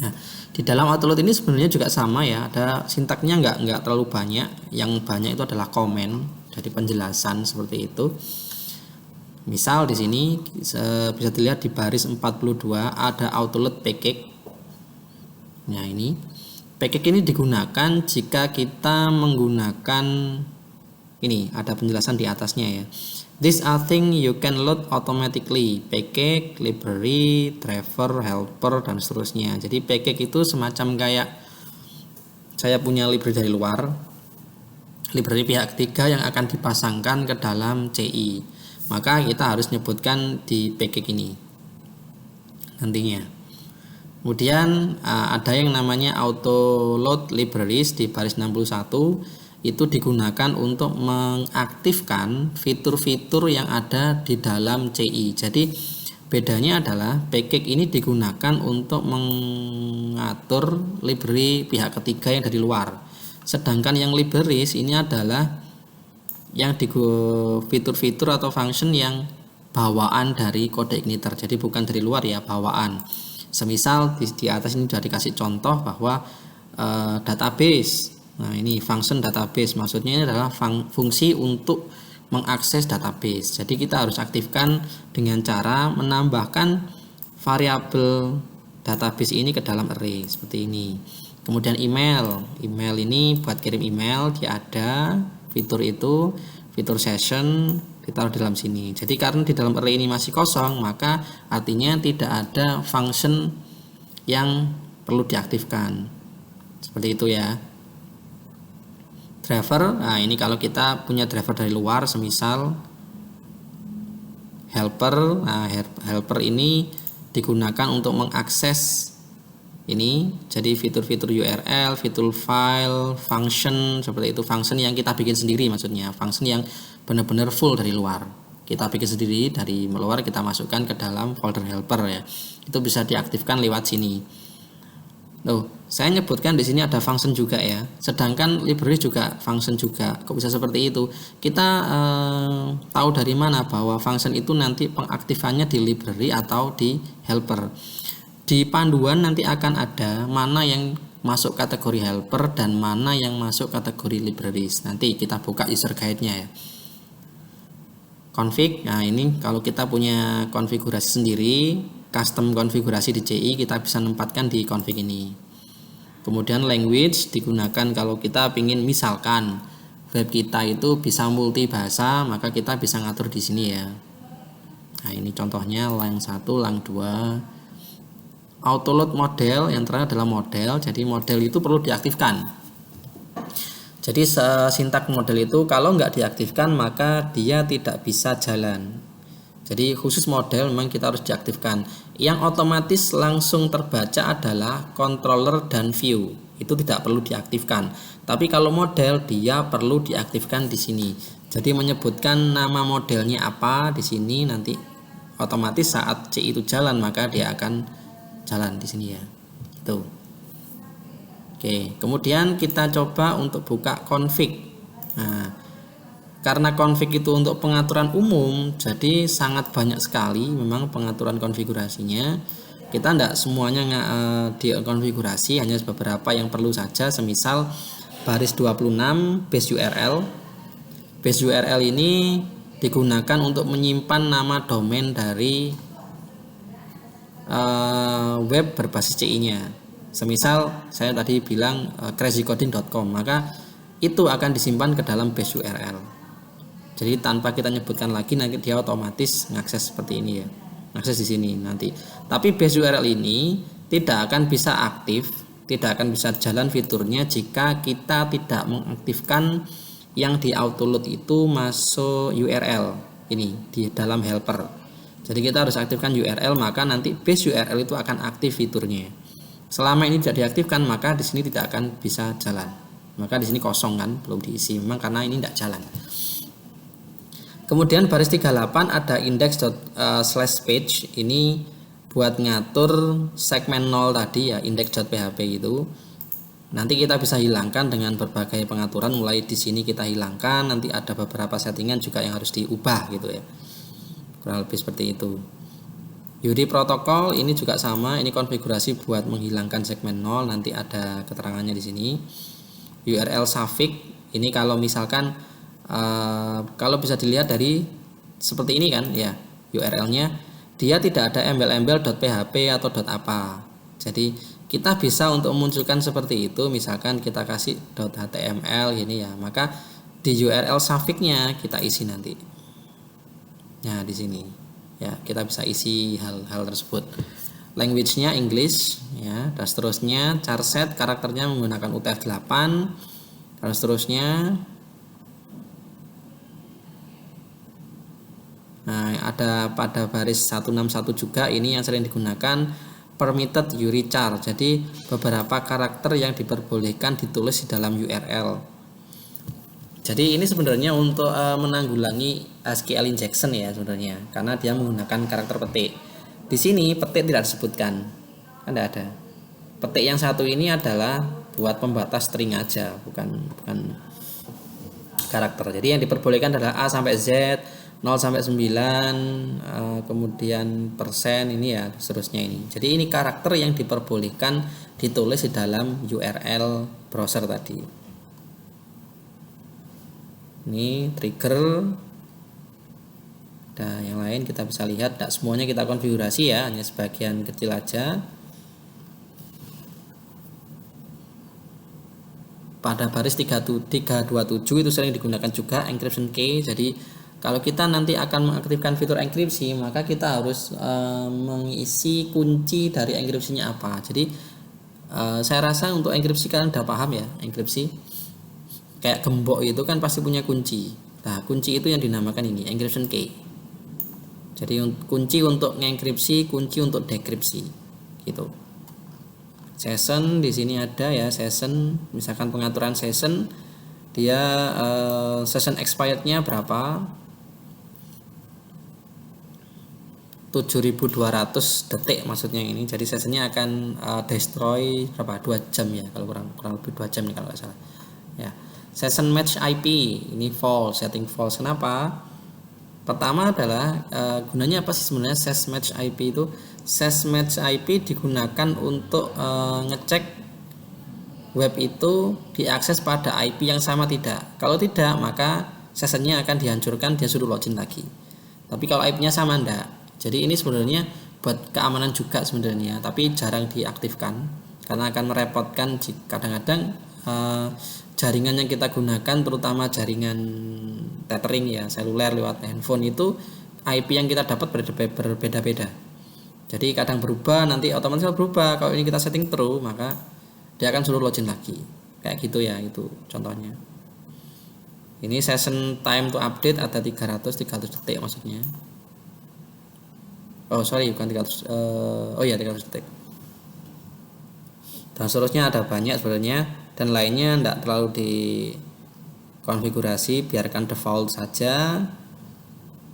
Nah, di dalam autoload ini sebenarnya juga sama ya, ada sintaknya nggak terlalu banyak, yang banyak itu adalah komen, jadi penjelasan seperti itu. Misal di sini bisa dilihat di baris 42 ada autoload package. Nah, ini package ini digunakan jika kita menggunakan ini, ada penjelasan di atasnya ya. These are things you can load automatically. Package, library, driver, helper, dan seterusnya. Jadi package itu semacam kayak saya punya library dari luar, library pihak ketiga yang akan dipasangkan ke dalam CI. Maka kita harus nyebutkan di package ini nantinya. Kemudian ada yang namanya auto load libraries di baris 61. Itu digunakan untuk mengaktifkan fitur-fitur yang ada di dalam CI. Jadi bedanya adalah package ini digunakan untuk mengatur library pihak ketiga yang dari luar. Sedangkan yang libraries ini adalah yang fitur-fitur atau function yang bawaan dari kode igniter. Jadi bukan dari luar ya, bawaan. Semisal di atas ini sudah dikasih contoh bahwa database. Nah, ini function database, maksudnya ini adalah fungsi untuk mengakses database. Jadi kita harus aktifkan dengan cara menambahkan variabel database ini ke dalam array seperti ini. Kemudian email ini buat kirim email, dia ada fitur itu, fitur session ditaruh di dalam sini. Jadi karena di dalam array ini masih kosong, maka artinya tidak ada function yang perlu diaktifkan. Seperti itu ya. Driver, nah ini kalau kita punya driver dari luar, semisal helper. Nah, helper ini digunakan untuk mengakses ini, jadi fitur-fitur URL, fitur file, function, seperti itu. Function yang kita bikin sendiri, maksudnya function yang benar-benar full dari luar, kita bikin sendiri dari luar, kita masukkan ke dalam folder helper ya. Itu bisa diaktifkan lewat sini. Loh, saya nyebutkan di sini ada function juga ya. Sedangkan library juga function juga. Kok bisa seperti itu? Kita tahu dari mana bahwa function itu nanti pengaktifannya di library atau di helper. Di panduan nanti akan ada mana yang masuk kategori helper dan mana yang masuk kategori libraries. Nanti kita buka user guide-nya ya. Config. Nah, ini kalau kita punya konfigurasi sendiri, custom konfigurasi di CI, kita bisa menempatkan di config ini. Kemudian language digunakan kalau kita ingin misalkan web kita itu bisa multi bahasa, maka kita bisa ngatur di sini ya. Nah, ini contohnya lang 1, lang 2. Autoload model, yang terakhir adalah model. Jadi model itu perlu diaktifkan. Jadi sintak model itu kalau nggak diaktifkan maka dia tidak bisa jalan. Jadi khusus model memang kita harus diaktifkan. Yang otomatis langsung terbaca adalah controller dan view. Itu tidak perlu diaktifkan. Tapi kalau model dia perlu diaktifkan di sini. Jadi menyebutkan nama modelnya apa di sini, nanti otomatis saat C itu jalan maka dia akan jalan di sini ya. Itu. Oke, kemudian kita coba untuk buka config. Nah, karena config itu untuk pengaturan umum, jadi sangat banyak sekali memang pengaturan konfigurasinya. Kita tidak semuanya dikonfigurasi, hanya beberapa yang perlu saja. Semisal baris 26 base URL. Base URL ini digunakan untuk menyimpan nama domain dari web berbasis CI-nya. Semisal saya tadi bilang crazycoding.com, maka itu akan disimpan ke dalam base URL. Jadi tanpa kita nyebutkan lagi, nanti dia otomatis ngakses seperti ini ya, ngakses di sini nanti. Tapi base URL ini tidak akan bisa aktif, tidak akan bisa jalan fiturnya jika kita tidak mengaktifkan yang di autoload itu masuk URL ini di dalam helper. Jadi kita harus aktifkan URL, maka nanti base URL itu akan aktif fiturnya. Selama ini tidak diaktifkan, maka di sini tidak akan bisa jalan. Maka di sini kosong kan, belum diisi memang karena ini tidak jalan. Kemudian baris 38 ada index./page, ini buat ngatur segmen 0 tadi ya, index.php itu. Nanti kita bisa hilangkan dengan berbagai pengaturan, mulai di sini kita hilangkan, nanti ada beberapa settingan juga yang harus diubah gitu ya. Kurang lebih seperti itu. URI protokol ini juga sama, ini konfigurasi buat menghilangkan segmen 0, nanti ada keterangannya di sini. URL suffix ini kalau misalkan kalau bisa dilihat dari seperti ini kan ya, URL-nya dia tidak ada embel-embel.php atau .apa. Jadi kita bisa untuk memunculkan seperti itu, misalkan kita kasih .html gini ya, maka di URL suffix-nya kita isi nanti. Nah, di sini ya, kita bisa isi hal tersebut. Language-nya English ya, dan seterusnya. Charset karakternya menggunakan UTF-8 dan seterusnya. Nah, ada pada baris 161 juga, ini yang sering digunakan permitted URI char. Jadi beberapa karakter yang diperbolehkan ditulis di dalam URL. Jadi ini sebenarnya untuk menanggulangi SQL injection ya sebenarnya, karena dia menggunakan karakter petik. Di sini petik tidak disebutkan, kan tidak ada. Petik yang satu ini adalah buat pembatas string aja, bukan karakter. Jadi yang diperbolehkan adalah A sampai Z, 0 sampai 9, kemudian persen ini ya, seterusnya ini. Jadi ini karakter yang diperbolehkan ditulis di dalam URL browser tadi. Ini trigger. Dan yang lain kita bisa lihat, tidak semuanya kita konfigurasi ya, hanya sebagian kecil aja. Pada baris 327 itu sering digunakan juga encryption key. Jadi kalau kita nanti akan mengaktifkan fitur enkripsi, maka kita harus mengisi kunci dari enkripsinya apa. Jadi saya rasa untuk enkripsi kalian udah paham ya, enkripsi kayak gembok itu kan pasti punya kunci. Nah, kunci itu yang dinamakan ini encryption key. Jadi kunci untuk mengenkripsi, kunci untuk dekripsi gitu. Session di sini ada ya, session, misalkan pengaturan session, dia session expirednya berapa, 7.200 detik maksudnya ini. Jadi sessionnya akan destroy berapa, 2 jam ya, kalau kurang lebih 2 jam nih kalau nggak salah ya. Session match IP ini false, setting false. Kenapa? Pertama adalah gunanya apa sih sebenarnya ses match IP itu? Ses match IP digunakan untuk ngecek web itu diakses pada IP yang sama tidak. Kalau tidak, maka sessionnya akan dihancurkan, dia suruh login lagi. Tapi kalau IP-nya sama enggak. Jadi ini sebenarnya buat keamanan juga sebenarnya, tapi jarang diaktifkan karena akan merepotkan. Kadang-kadang jaringan yang kita gunakan, terutama jaringan tethering ya, seluler lewat handphone, itu IP yang kita dapat berbeda-beda. Jadi kadang berubah, nanti otomatis berubah. Kalau ini kita setting true, maka dia akan suruh login lagi. Kayak gitu ya, itu contohnya. Ini session time to update ada 300 detik maksudnya. Oh sorry, bukan 300. 300 detik. Dan seterusnya ada banyak sebenarnya, dan lainnya tidak terlalu konfigurasi, biarkan default saja.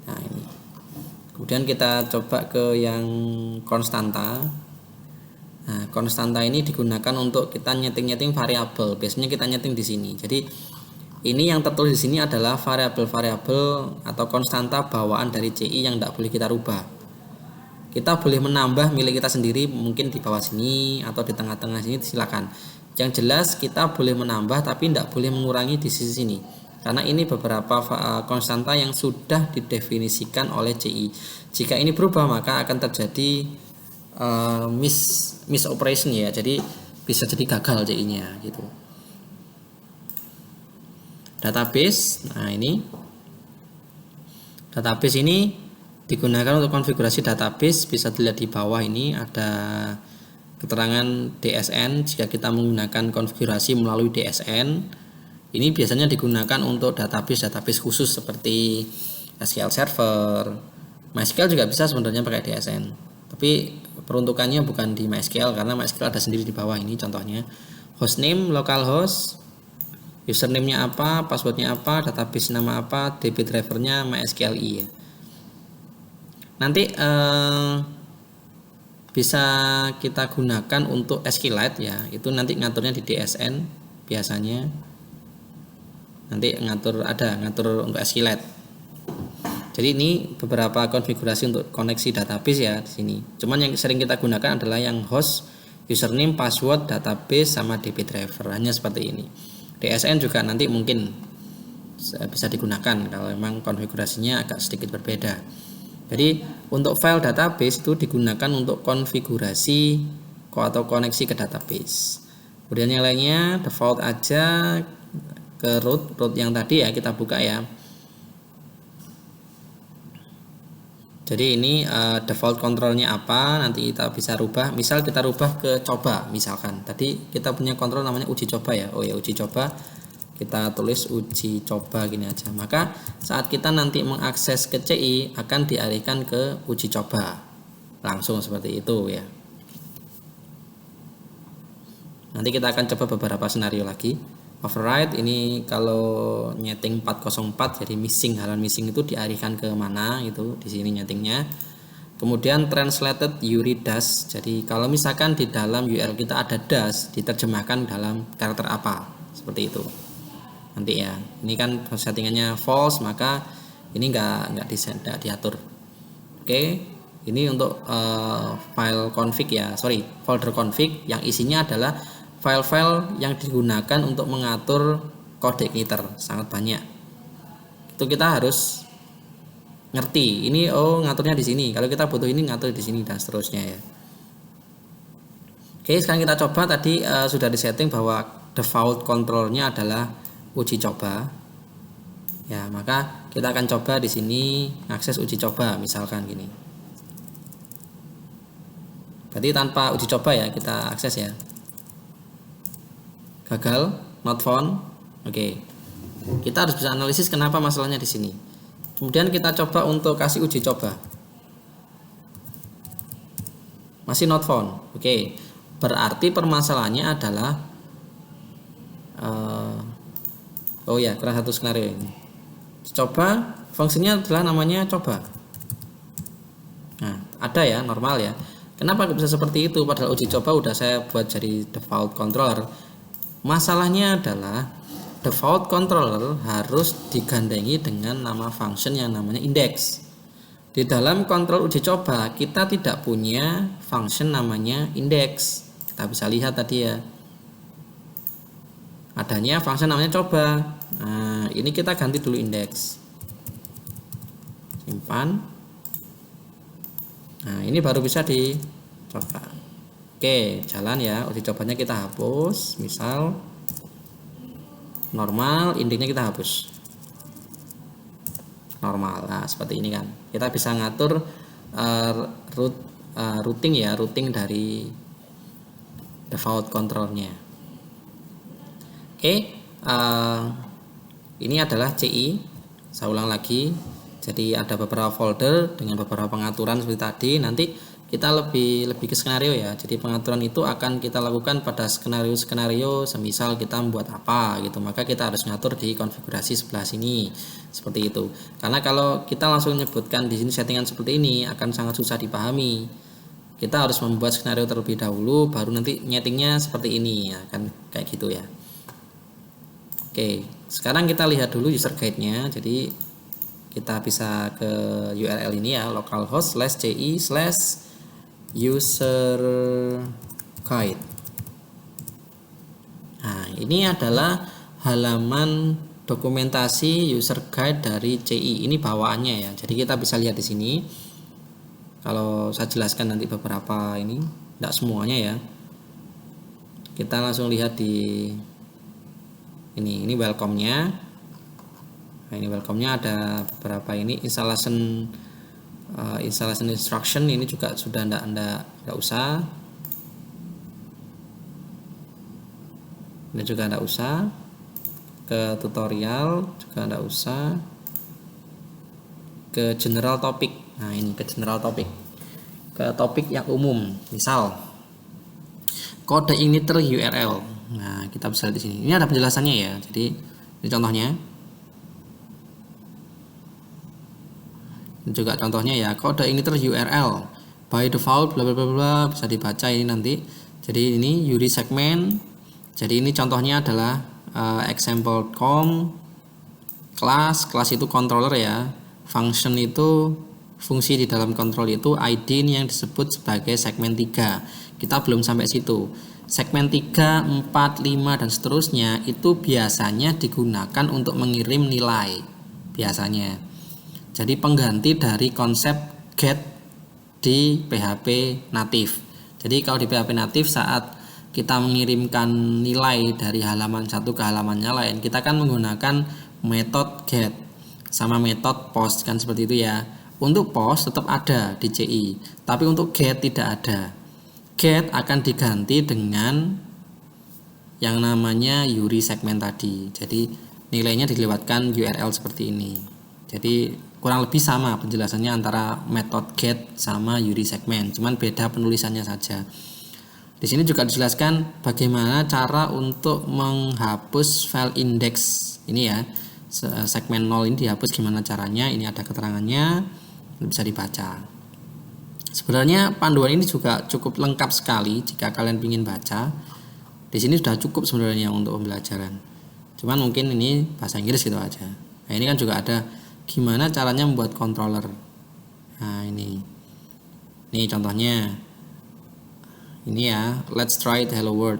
Nah ini. Kemudian kita coba ke yang konstanta. Nah, konstanta ini digunakan untuk kita nyeting-nyeting variabel. Biasanya kita nyeting di sini. Jadi ini yang tertulis di sini adalah variabel-variabel atau konstanta bawaan dari CI yang tidak boleh kita rubah. Kita boleh menambah milik kita sendiri, mungkin di bawah sini atau di tengah-tengah sini, silakan. Yang jelas kita boleh menambah tapi tidak boleh mengurangi di sisi sini. Karena ini beberapa konstanta yang sudah didefinisikan oleh CI. Jika ini berubah maka akan terjadi miss operation ya. Jadi bisa jadi gagal CI-nya gitu. Database. Nah, ini database ini digunakan untuk konfigurasi database. Bisa dilihat di bawah ini ada keterangan DSN. Jika kita menggunakan konfigurasi melalui DSN, ini biasanya digunakan untuk database khusus seperti SQL Server. MySQL juga bisa sebenarnya pakai DSN, tapi peruntukannya bukan di MySQL karena MySQL ada sendiri di bawah ini contohnya. Hostname, localhost, username-nya apa, password-nya apa, database nama apa, DB driver-nya MySQLi ya. Nanti bisa kita gunakan untuk SQLite ya, itu nanti ngaturnya di DSN biasanya. Nanti ngatur untuk SQLite. Jadi ini beberapa konfigurasi untuk koneksi database ya di sini. Cuman yang sering kita gunakan adalah yang host, username, password, database sama DB driver, hanya seperti ini. DSN juga nanti mungkin bisa digunakan kalau memang konfigurasinya agak sedikit berbeda. Jadi untuk file database itu digunakan untuk konfigurasi atau koneksi ke database. Kemudian yang lainnya default aja ke root yang tadi ya, kita buka ya. Jadi ini default kontrolnya apa, nanti kita bisa rubah. Misal kita rubah ke coba, misalkan tadi kita punya kontrol namanya uji coba ya. Oh ya, uji coba, kita tulis uji coba gini aja. Maka saat kita nanti mengakses ke CI akan dialihkan ke uji coba langsung seperti itu ya. Nanti kita akan coba beberapa senario lagi. Override ini kalau nyeting 404 jadi halaman missing itu dialihkan ke mana itu di sini nyetingnya. Kemudian translated URI dash, jadi kalau misalkan di dalam URL kita ada dash diterjemahkan dalam karakter apa seperti itu nanti ya. Ini kan settingannya false maka ini nggak diatur. Oke, ini untuk file config ya, folder config yang isinya adalah file-file yang digunakan untuk mengatur kode igniter, sangat banyak. Itu kita harus ngerti. Ini ngaturnya di sini. Kalau kita butuh ini ngatur di sini dan seterusnya ya. Oke, sekarang kita coba. Tadi sudah disetting bahwa default controlnya adalah uji coba. Ya, maka kita akan coba di sini akses uji coba misalkan gini. Berarti tanpa uji coba ya kita akses ya. Gagal, not found. Oke. Kita harus bisa analisis kenapa masalahnya di sini. Kemudian kita coba untuk kasih uji coba. Masih not found. Oke. Berarti permasalahannya adalah kurang satu skenario ini. Coba fungsinya adalah namanya coba. Nah, ada ya, normal ya. Kenapa bisa seperti itu padahal uji coba udah saya buat jadi default controller? Masalahnya adalah default controller harus digandengi dengan nama function yang namanya index. Di dalam kontrol uji coba kita tidak punya function namanya index. Kita bisa lihat tadi ya. Adanya function namanya coba. Nah, ini kita ganti dulu index. Simpan. Nah, ini baru bisa dicoba. Oke, jalan ya. Uji cobanya kita hapus. Misal normal, indexnya kita hapus. Normal. Nah, seperti ini kan. Kita bisa ngatur routing dari default controlnya. Oke, ini adalah CI. Saya ulang lagi. Jadi ada beberapa folder dengan beberapa pengaturan seperti tadi. Nanti kita lebih ke skenario ya. Jadi pengaturan itu akan kita lakukan pada skenario-skenario semisal kita membuat apa gitu. Maka kita harus ngatur di konfigurasi sebelah sini. Seperti itu. Karena kalau kita langsung menyebutkan di sini settingan seperti ini akan sangat susah dipahami. Kita harus membuat skenario terlebih dahulu baru nanti nyetingnya seperti ini ya, kan kayak gitu ya. Oke, sekarang kita lihat dulu user guide-nya. Jadi kita bisa ke URL ini ya, localhost/ci/user guide. Nah, ini adalah halaman dokumentasi user guide dari CI. Ini bawaannya ya. Jadi kita bisa lihat di sini. Kalau saya jelaskan nanti beberapa ini, tidak semuanya ya. Kita langsung lihat di ini welcome-nya. Nah, ini welcome-nya ada beberapa ini installation instruction, ini juga sudah enggak usah. Ini juga enggak usah. Ke tutorial juga enggak usah. Ke general topic. Nah, ini ke general topic. Ke topik yang umum. Misal kode igniter URL. Nah, kita bisa lihat di sini. Ini ada penjelasannya ya. Jadi, ini contohnya. Ini juga contohnya ya. Kode igniter URL by default bla bla bla bla, bisa dibaca ini nanti. Jadi ini URI segment. Jadi ini contohnya adalah example.com, kelas itu controller ya. Function itu fungsi di dalam kontrol itu, ID ini yang disebut sebagai segmen 3. Kita belum sampai situ. Segmen 3, 4, 5 dan seterusnya itu biasanya digunakan untuk mengirim nilai biasanya. Jadi pengganti dari konsep get di PHP native. Jadi kalau di PHP native saat kita mengirimkan nilai dari halaman satu ke halamannya lain, kita kan menggunakan metode get sama metode post kan, seperti itu ya. Untuk post tetap ada di CI, tapi untuk get tidak ada. Get akan diganti dengan yang namanya URI segmen tadi. Jadi nilainya dilewatkan URL seperti ini. Jadi kurang lebih sama penjelasannya antara metode get sama URI segmen, cuman beda penulisannya saja. Di sini juga dijelaskan bagaimana cara untuk menghapus file index ini ya. Segmen 0 ini dihapus gimana caranya, ini ada keterangannya, bisa dibaca. Sebenarnya panduan ini juga cukup lengkap sekali jika kalian ingin baca. Di sini sudah cukup sebenarnya untuk pembelajaran. Cuman mungkin ini bahasa Inggris gitu aja. Nah, ini kan juga ada gimana caranya membuat controller. Nah, ini contohnya. Ini ya, let's try it hello world.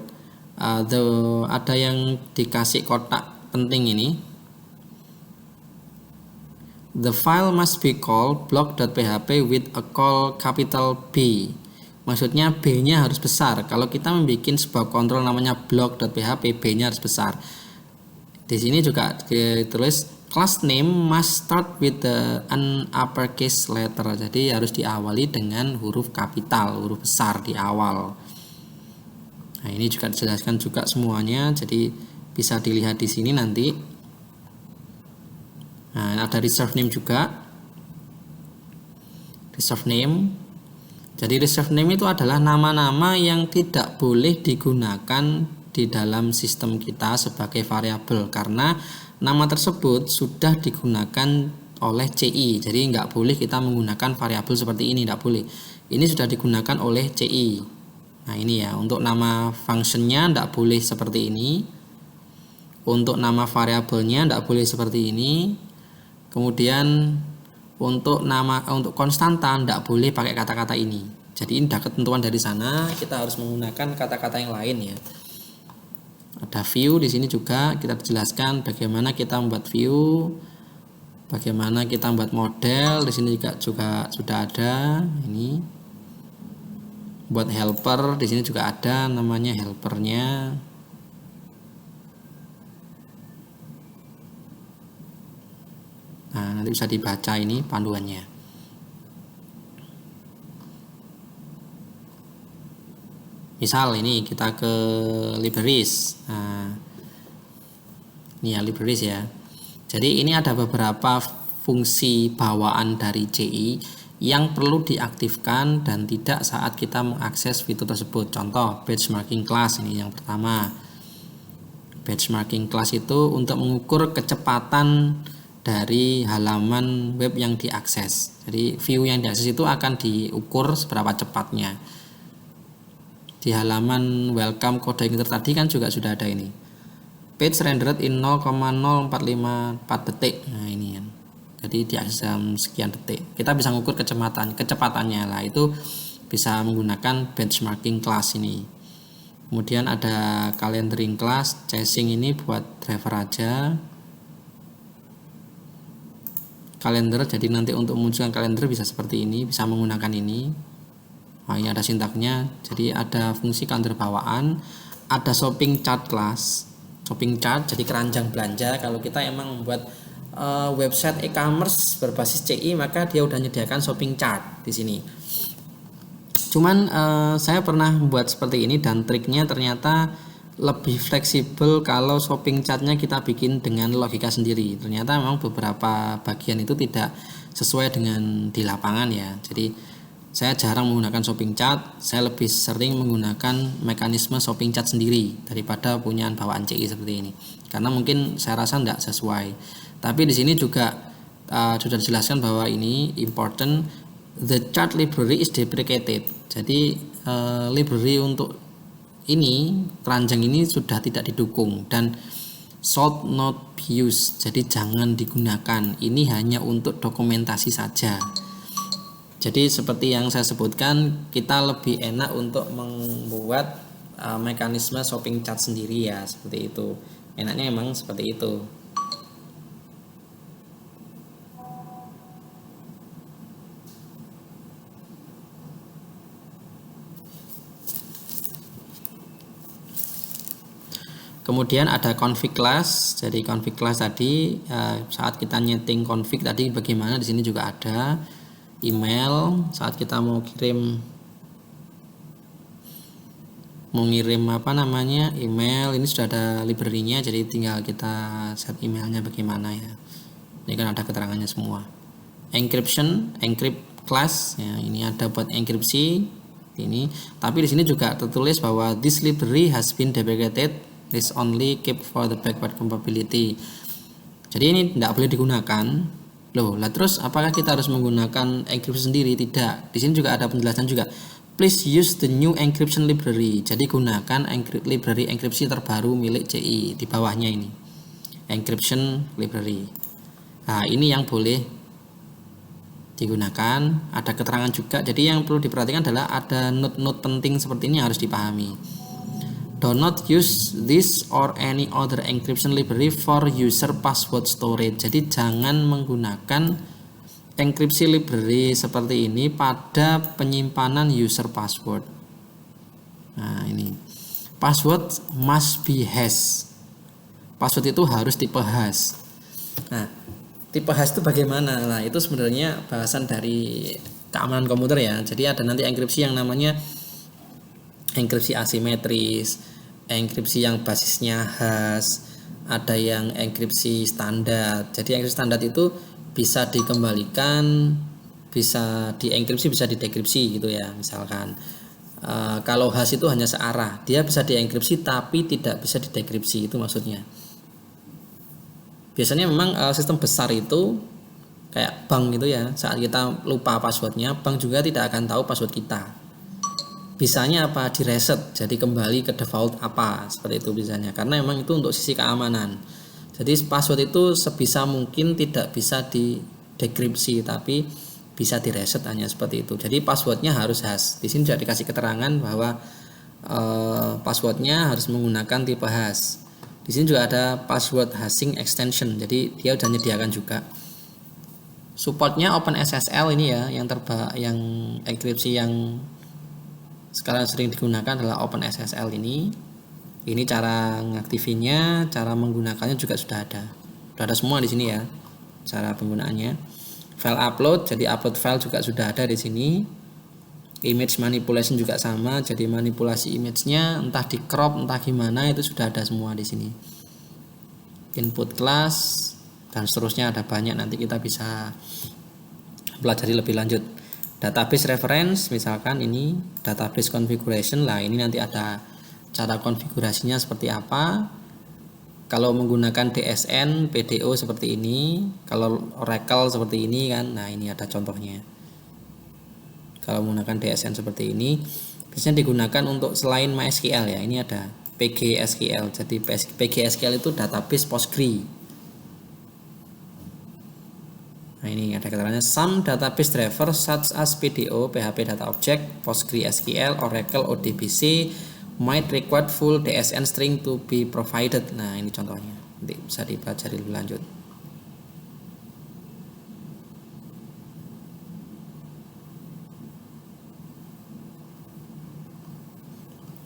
Ada yang dikasih kotak penting ini. The file must be called block.php with a call capital B. Maksudnya B-nya harus besar. Kalau kita membuat sebuah kontrol namanya block.php, B-nya harus besar. Di sini juga ditulis class name must start with an uppercase letter. Jadi harus diawali dengan huruf kapital, huruf besar di awal. Nah, ini juga dijelaskan juga semuanya. Jadi bisa dilihat di sini nanti. Nah, ada reserve name juga. Reserve name. Jadi reserve name itu adalah nama-nama yang tidak boleh digunakan di dalam sistem kita sebagai variabel, karena nama tersebut sudah digunakan oleh CI. Jadi nggak boleh kita menggunakan variabel seperti ini, nggak boleh. Ini sudah digunakan oleh CI. Nah, ini ya, untuk nama functionnya nggak boleh seperti ini. Untuk nama variabelnya nggak boleh seperti ini. Kemudian untuk konstanta tidak boleh pakai kata-kata ini. Jadi ini ada ketentuan dari sana, kita harus menggunakan kata-kata yang lain ya. Ada view di sini juga kita jelaskan bagaimana kita membuat view, bagaimana kita membuat model. Di sini juga sudah ada ini. Buat helper di sini juga ada namanya helpernya. Nah, nanti bisa dibaca ini panduannya. Misal ini kita ke libraries. Nah, ini ya libraries ya. Jadi ini ada beberapa fungsi bawaan dari CI yang perlu diaktifkan dan tidak saat kita mengakses fitur tersebut. Contoh benchmarking class, ini yang pertama. Benchmarking class itu untuk mengukur kecepatan dari halaman web yang diakses. Jadi view yang diakses itu akan diukur seberapa cepatnya. Di halaman welcome coding tadi kan juga sudah ada ini. Page rendered in 0,0454 detik. Nah, ini kan. Jadi diakses dalam sekian detik. Kita bisa mengukur kecepatannya lah, itu bisa menggunakan benchmarking class ini. Kemudian ada calendaring class, chasing ini buat driver aja. Kalender, jadi nanti untuk memunculkan kalender bisa seperti ini, bisa menggunakan ini. Nah, ini ada sintaknya. Jadi ada fungsi kalender bawaan, ada shopping chart class. Shopping chart jadi keranjang belanja. Kalau kita emang membuat website e-commerce berbasis CI, maka dia udah menyediakan shopping chart di sini. Cuman saya pernah membuat seperti ini dan triknya ternyata lebih fleksibel kalau shopping chartnya kita bikin dengan logika sendiri. Ternyata memang beberapa bagian itu tidak sesuai dengan di lapangan ya. Jadi saya jarang menggunakan shopping chart, saya lebih sering menggunakan mekanisme shopping chart sendiri daripada punyaan bawaan CI seperti ini. Karena mungkin saya rasa tidak sesuai. Tapi di sini juga sudah dijelaskan bahwa ini important, the chart library is deprecated. Jadi library untuk ini keranjang ini sudah tidak didukung dan should not be used. Jadi jangan digunakan. Ini hanya untuk dokumentasi saja. Jadi seperti yang saya sebutkan, kita lebih enak untuk membuat mekanisme shopping chart sendiri ya, seperti itu. Enaknya emang seperti itu. Kemudian ada config class. Jadi config class tadi saat kita nyeting config tadi bagaimana, di sini juga ada email. Saat kita mau ngirim email, ini sudah ada library-nya, jadi tinggal kita set emailnya bagaimana ya. Ini kan ada keterangannya semua. Encrypt class ya, ini ada buat enkripsi ini. Tapi di sini juga tertulis bahwa this library has been deprecated. This only keep for the backward compatibility. Jadi ini tidak boleh digunakan. Loh, lah terus apakah kita harus menggunakan enkripsi sendiri? Tidak. Di sini juga ada penjelasan juga. Please use the new encryption library. Jadi gunakan library enkripsi terbaru milik CI di bawahnya ini. Encryption library. Nah, ini yang boleh digunakan. Ada keterangan juga. Jadi yang perlu diperhatikan adalah ada note-note penting seperti ini harus dipahami. Do not use this or any other encryption library for user password storage. Jadi jangan menggunakan enkripsi library seperti ini pada penyimpanan user password. Nah, ini password must be hash. Password itu harus tipe hash. Nah, tipe hash itu bagaimana? Nah, itu sebenarnya bahasan dari keamanan komputer ya. Jadi ada nanti enkripsi yang namanya enkripsi asimetris, enkripsi yang basisnya hash, ada yang enkripsi standar. Jadi enkripsi standar itu bisa dikembalikan, bisa dienkripsi, bisa didekripsi gitu ya. Misalkan kalau hash itu hanya searah, dia bisa dienkripsi tapi tidak bisa didekripsi, itu maksudnya. Biasanya memang sistem besar itu kayak bank gitu ya, saat kita lupa passwordnya, bank juga tidak akan tahu password kita. Bisanya apa? Di reset, jadi kembali ke default apa, seperti itu bisanya. Karena memang itu untuk sisi keamanan. Jadi password itu sebisa mungkin tidak bisa didekripsi, tapi bisa di reset, hanya seperti itu. Jadi passwordnya harus hash. Di sini sudah dikasih keterangan bahwa passwordnya harus menggunakan tipe hash. Di sini juga ada password hashing extension. Jadi dia sudah menyediakan juga. Supportnya OpenSSL ini ya, yang enkripsi yang sekarang sering digunakan adalah OpenSSL ini. Ini cara ngaktifinnya, cara menggunakannya juga sudah ada. Sudah ada semua di sini ya, cara penggunaannya. File upload, jadi upload file juga sudah ada di sini. Image manipulation juga sama, jadi manipulasi image-nya entah di crop entah gimana itu sudah ada semua di sini. Input class dan seterusnya ada banyak, nanti kita bisa pelajari lebih lanjut. Database reference, misalkan ini database configuration lah, ini nanti ada cara konfigurasinya seperti apa. Kalau menggunakan DSN, PDO seperti ini, kalau Oracle seperti ini kan. Nah, ini ada contohnya. Kalau menggunakan DSN seperti ini, biasanya digunakan untuk selain MySQL ya. Ini ada PGSQL. Jadi PGSQL itu database Postgre. Nah, ini ada keterangannya, some database driver such as PDO, PHP Data Object, PostgreSQL, Oracle, ODBC might require full DSN string to be provided. Nah, ini contohnya. Nanti bisa dipelajari lebih lanjut.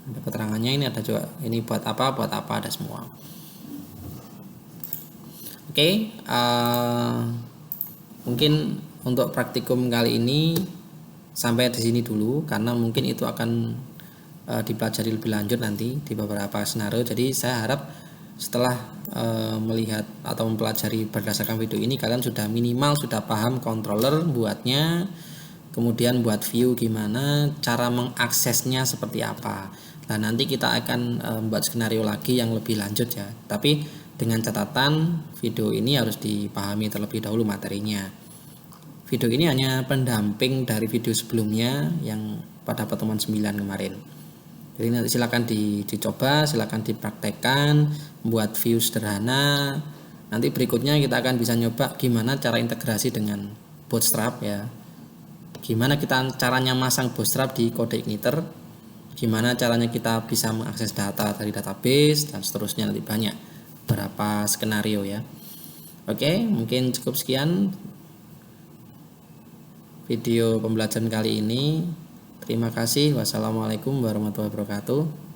Ada keterangannya, ini ada juga. Ini buat apa, ada semua. Oke, mungkin untuk praktikum kali ini sampai di sini dulu, karena mungkin itu akan dipelajari lebih lanjut nanti di beberapa skenario. Jadi saya harap setelah melihat atau mempelajari berdasarkan video ini, kalian sudah minimal sudah paham controller buatnya, kemudian buat view gimana, cara mengaksesnya seperti apa. Nah, nanti kita akan membuat skenario lagi yang lebih lanjut ya. Tapi dengan catatan video ini harus dipahami terlebih dahulu materinya. Video ini hanya pendamping dari video sebelumnya yang pada pertemuan 9 kemarin. Jadi nanti silakan dicoba, silakan dipraktekkan, buat view sederhana. Nanti berikutnya kita akan bisa nyoba gimana cara integrasi dengan Bootstrap ya. Gimana kita caranya masang Bootstrap di CodeIgniter, gimana caranya kita bisa mengakses data dari database, dan seterusnya. Nanti banyak beberapa skenario ya. Oke, mungkin cukup sekian video pembelajaran kali ini. Terima kasih. Wassalamualaikum warahmatullahi wabarakatuh.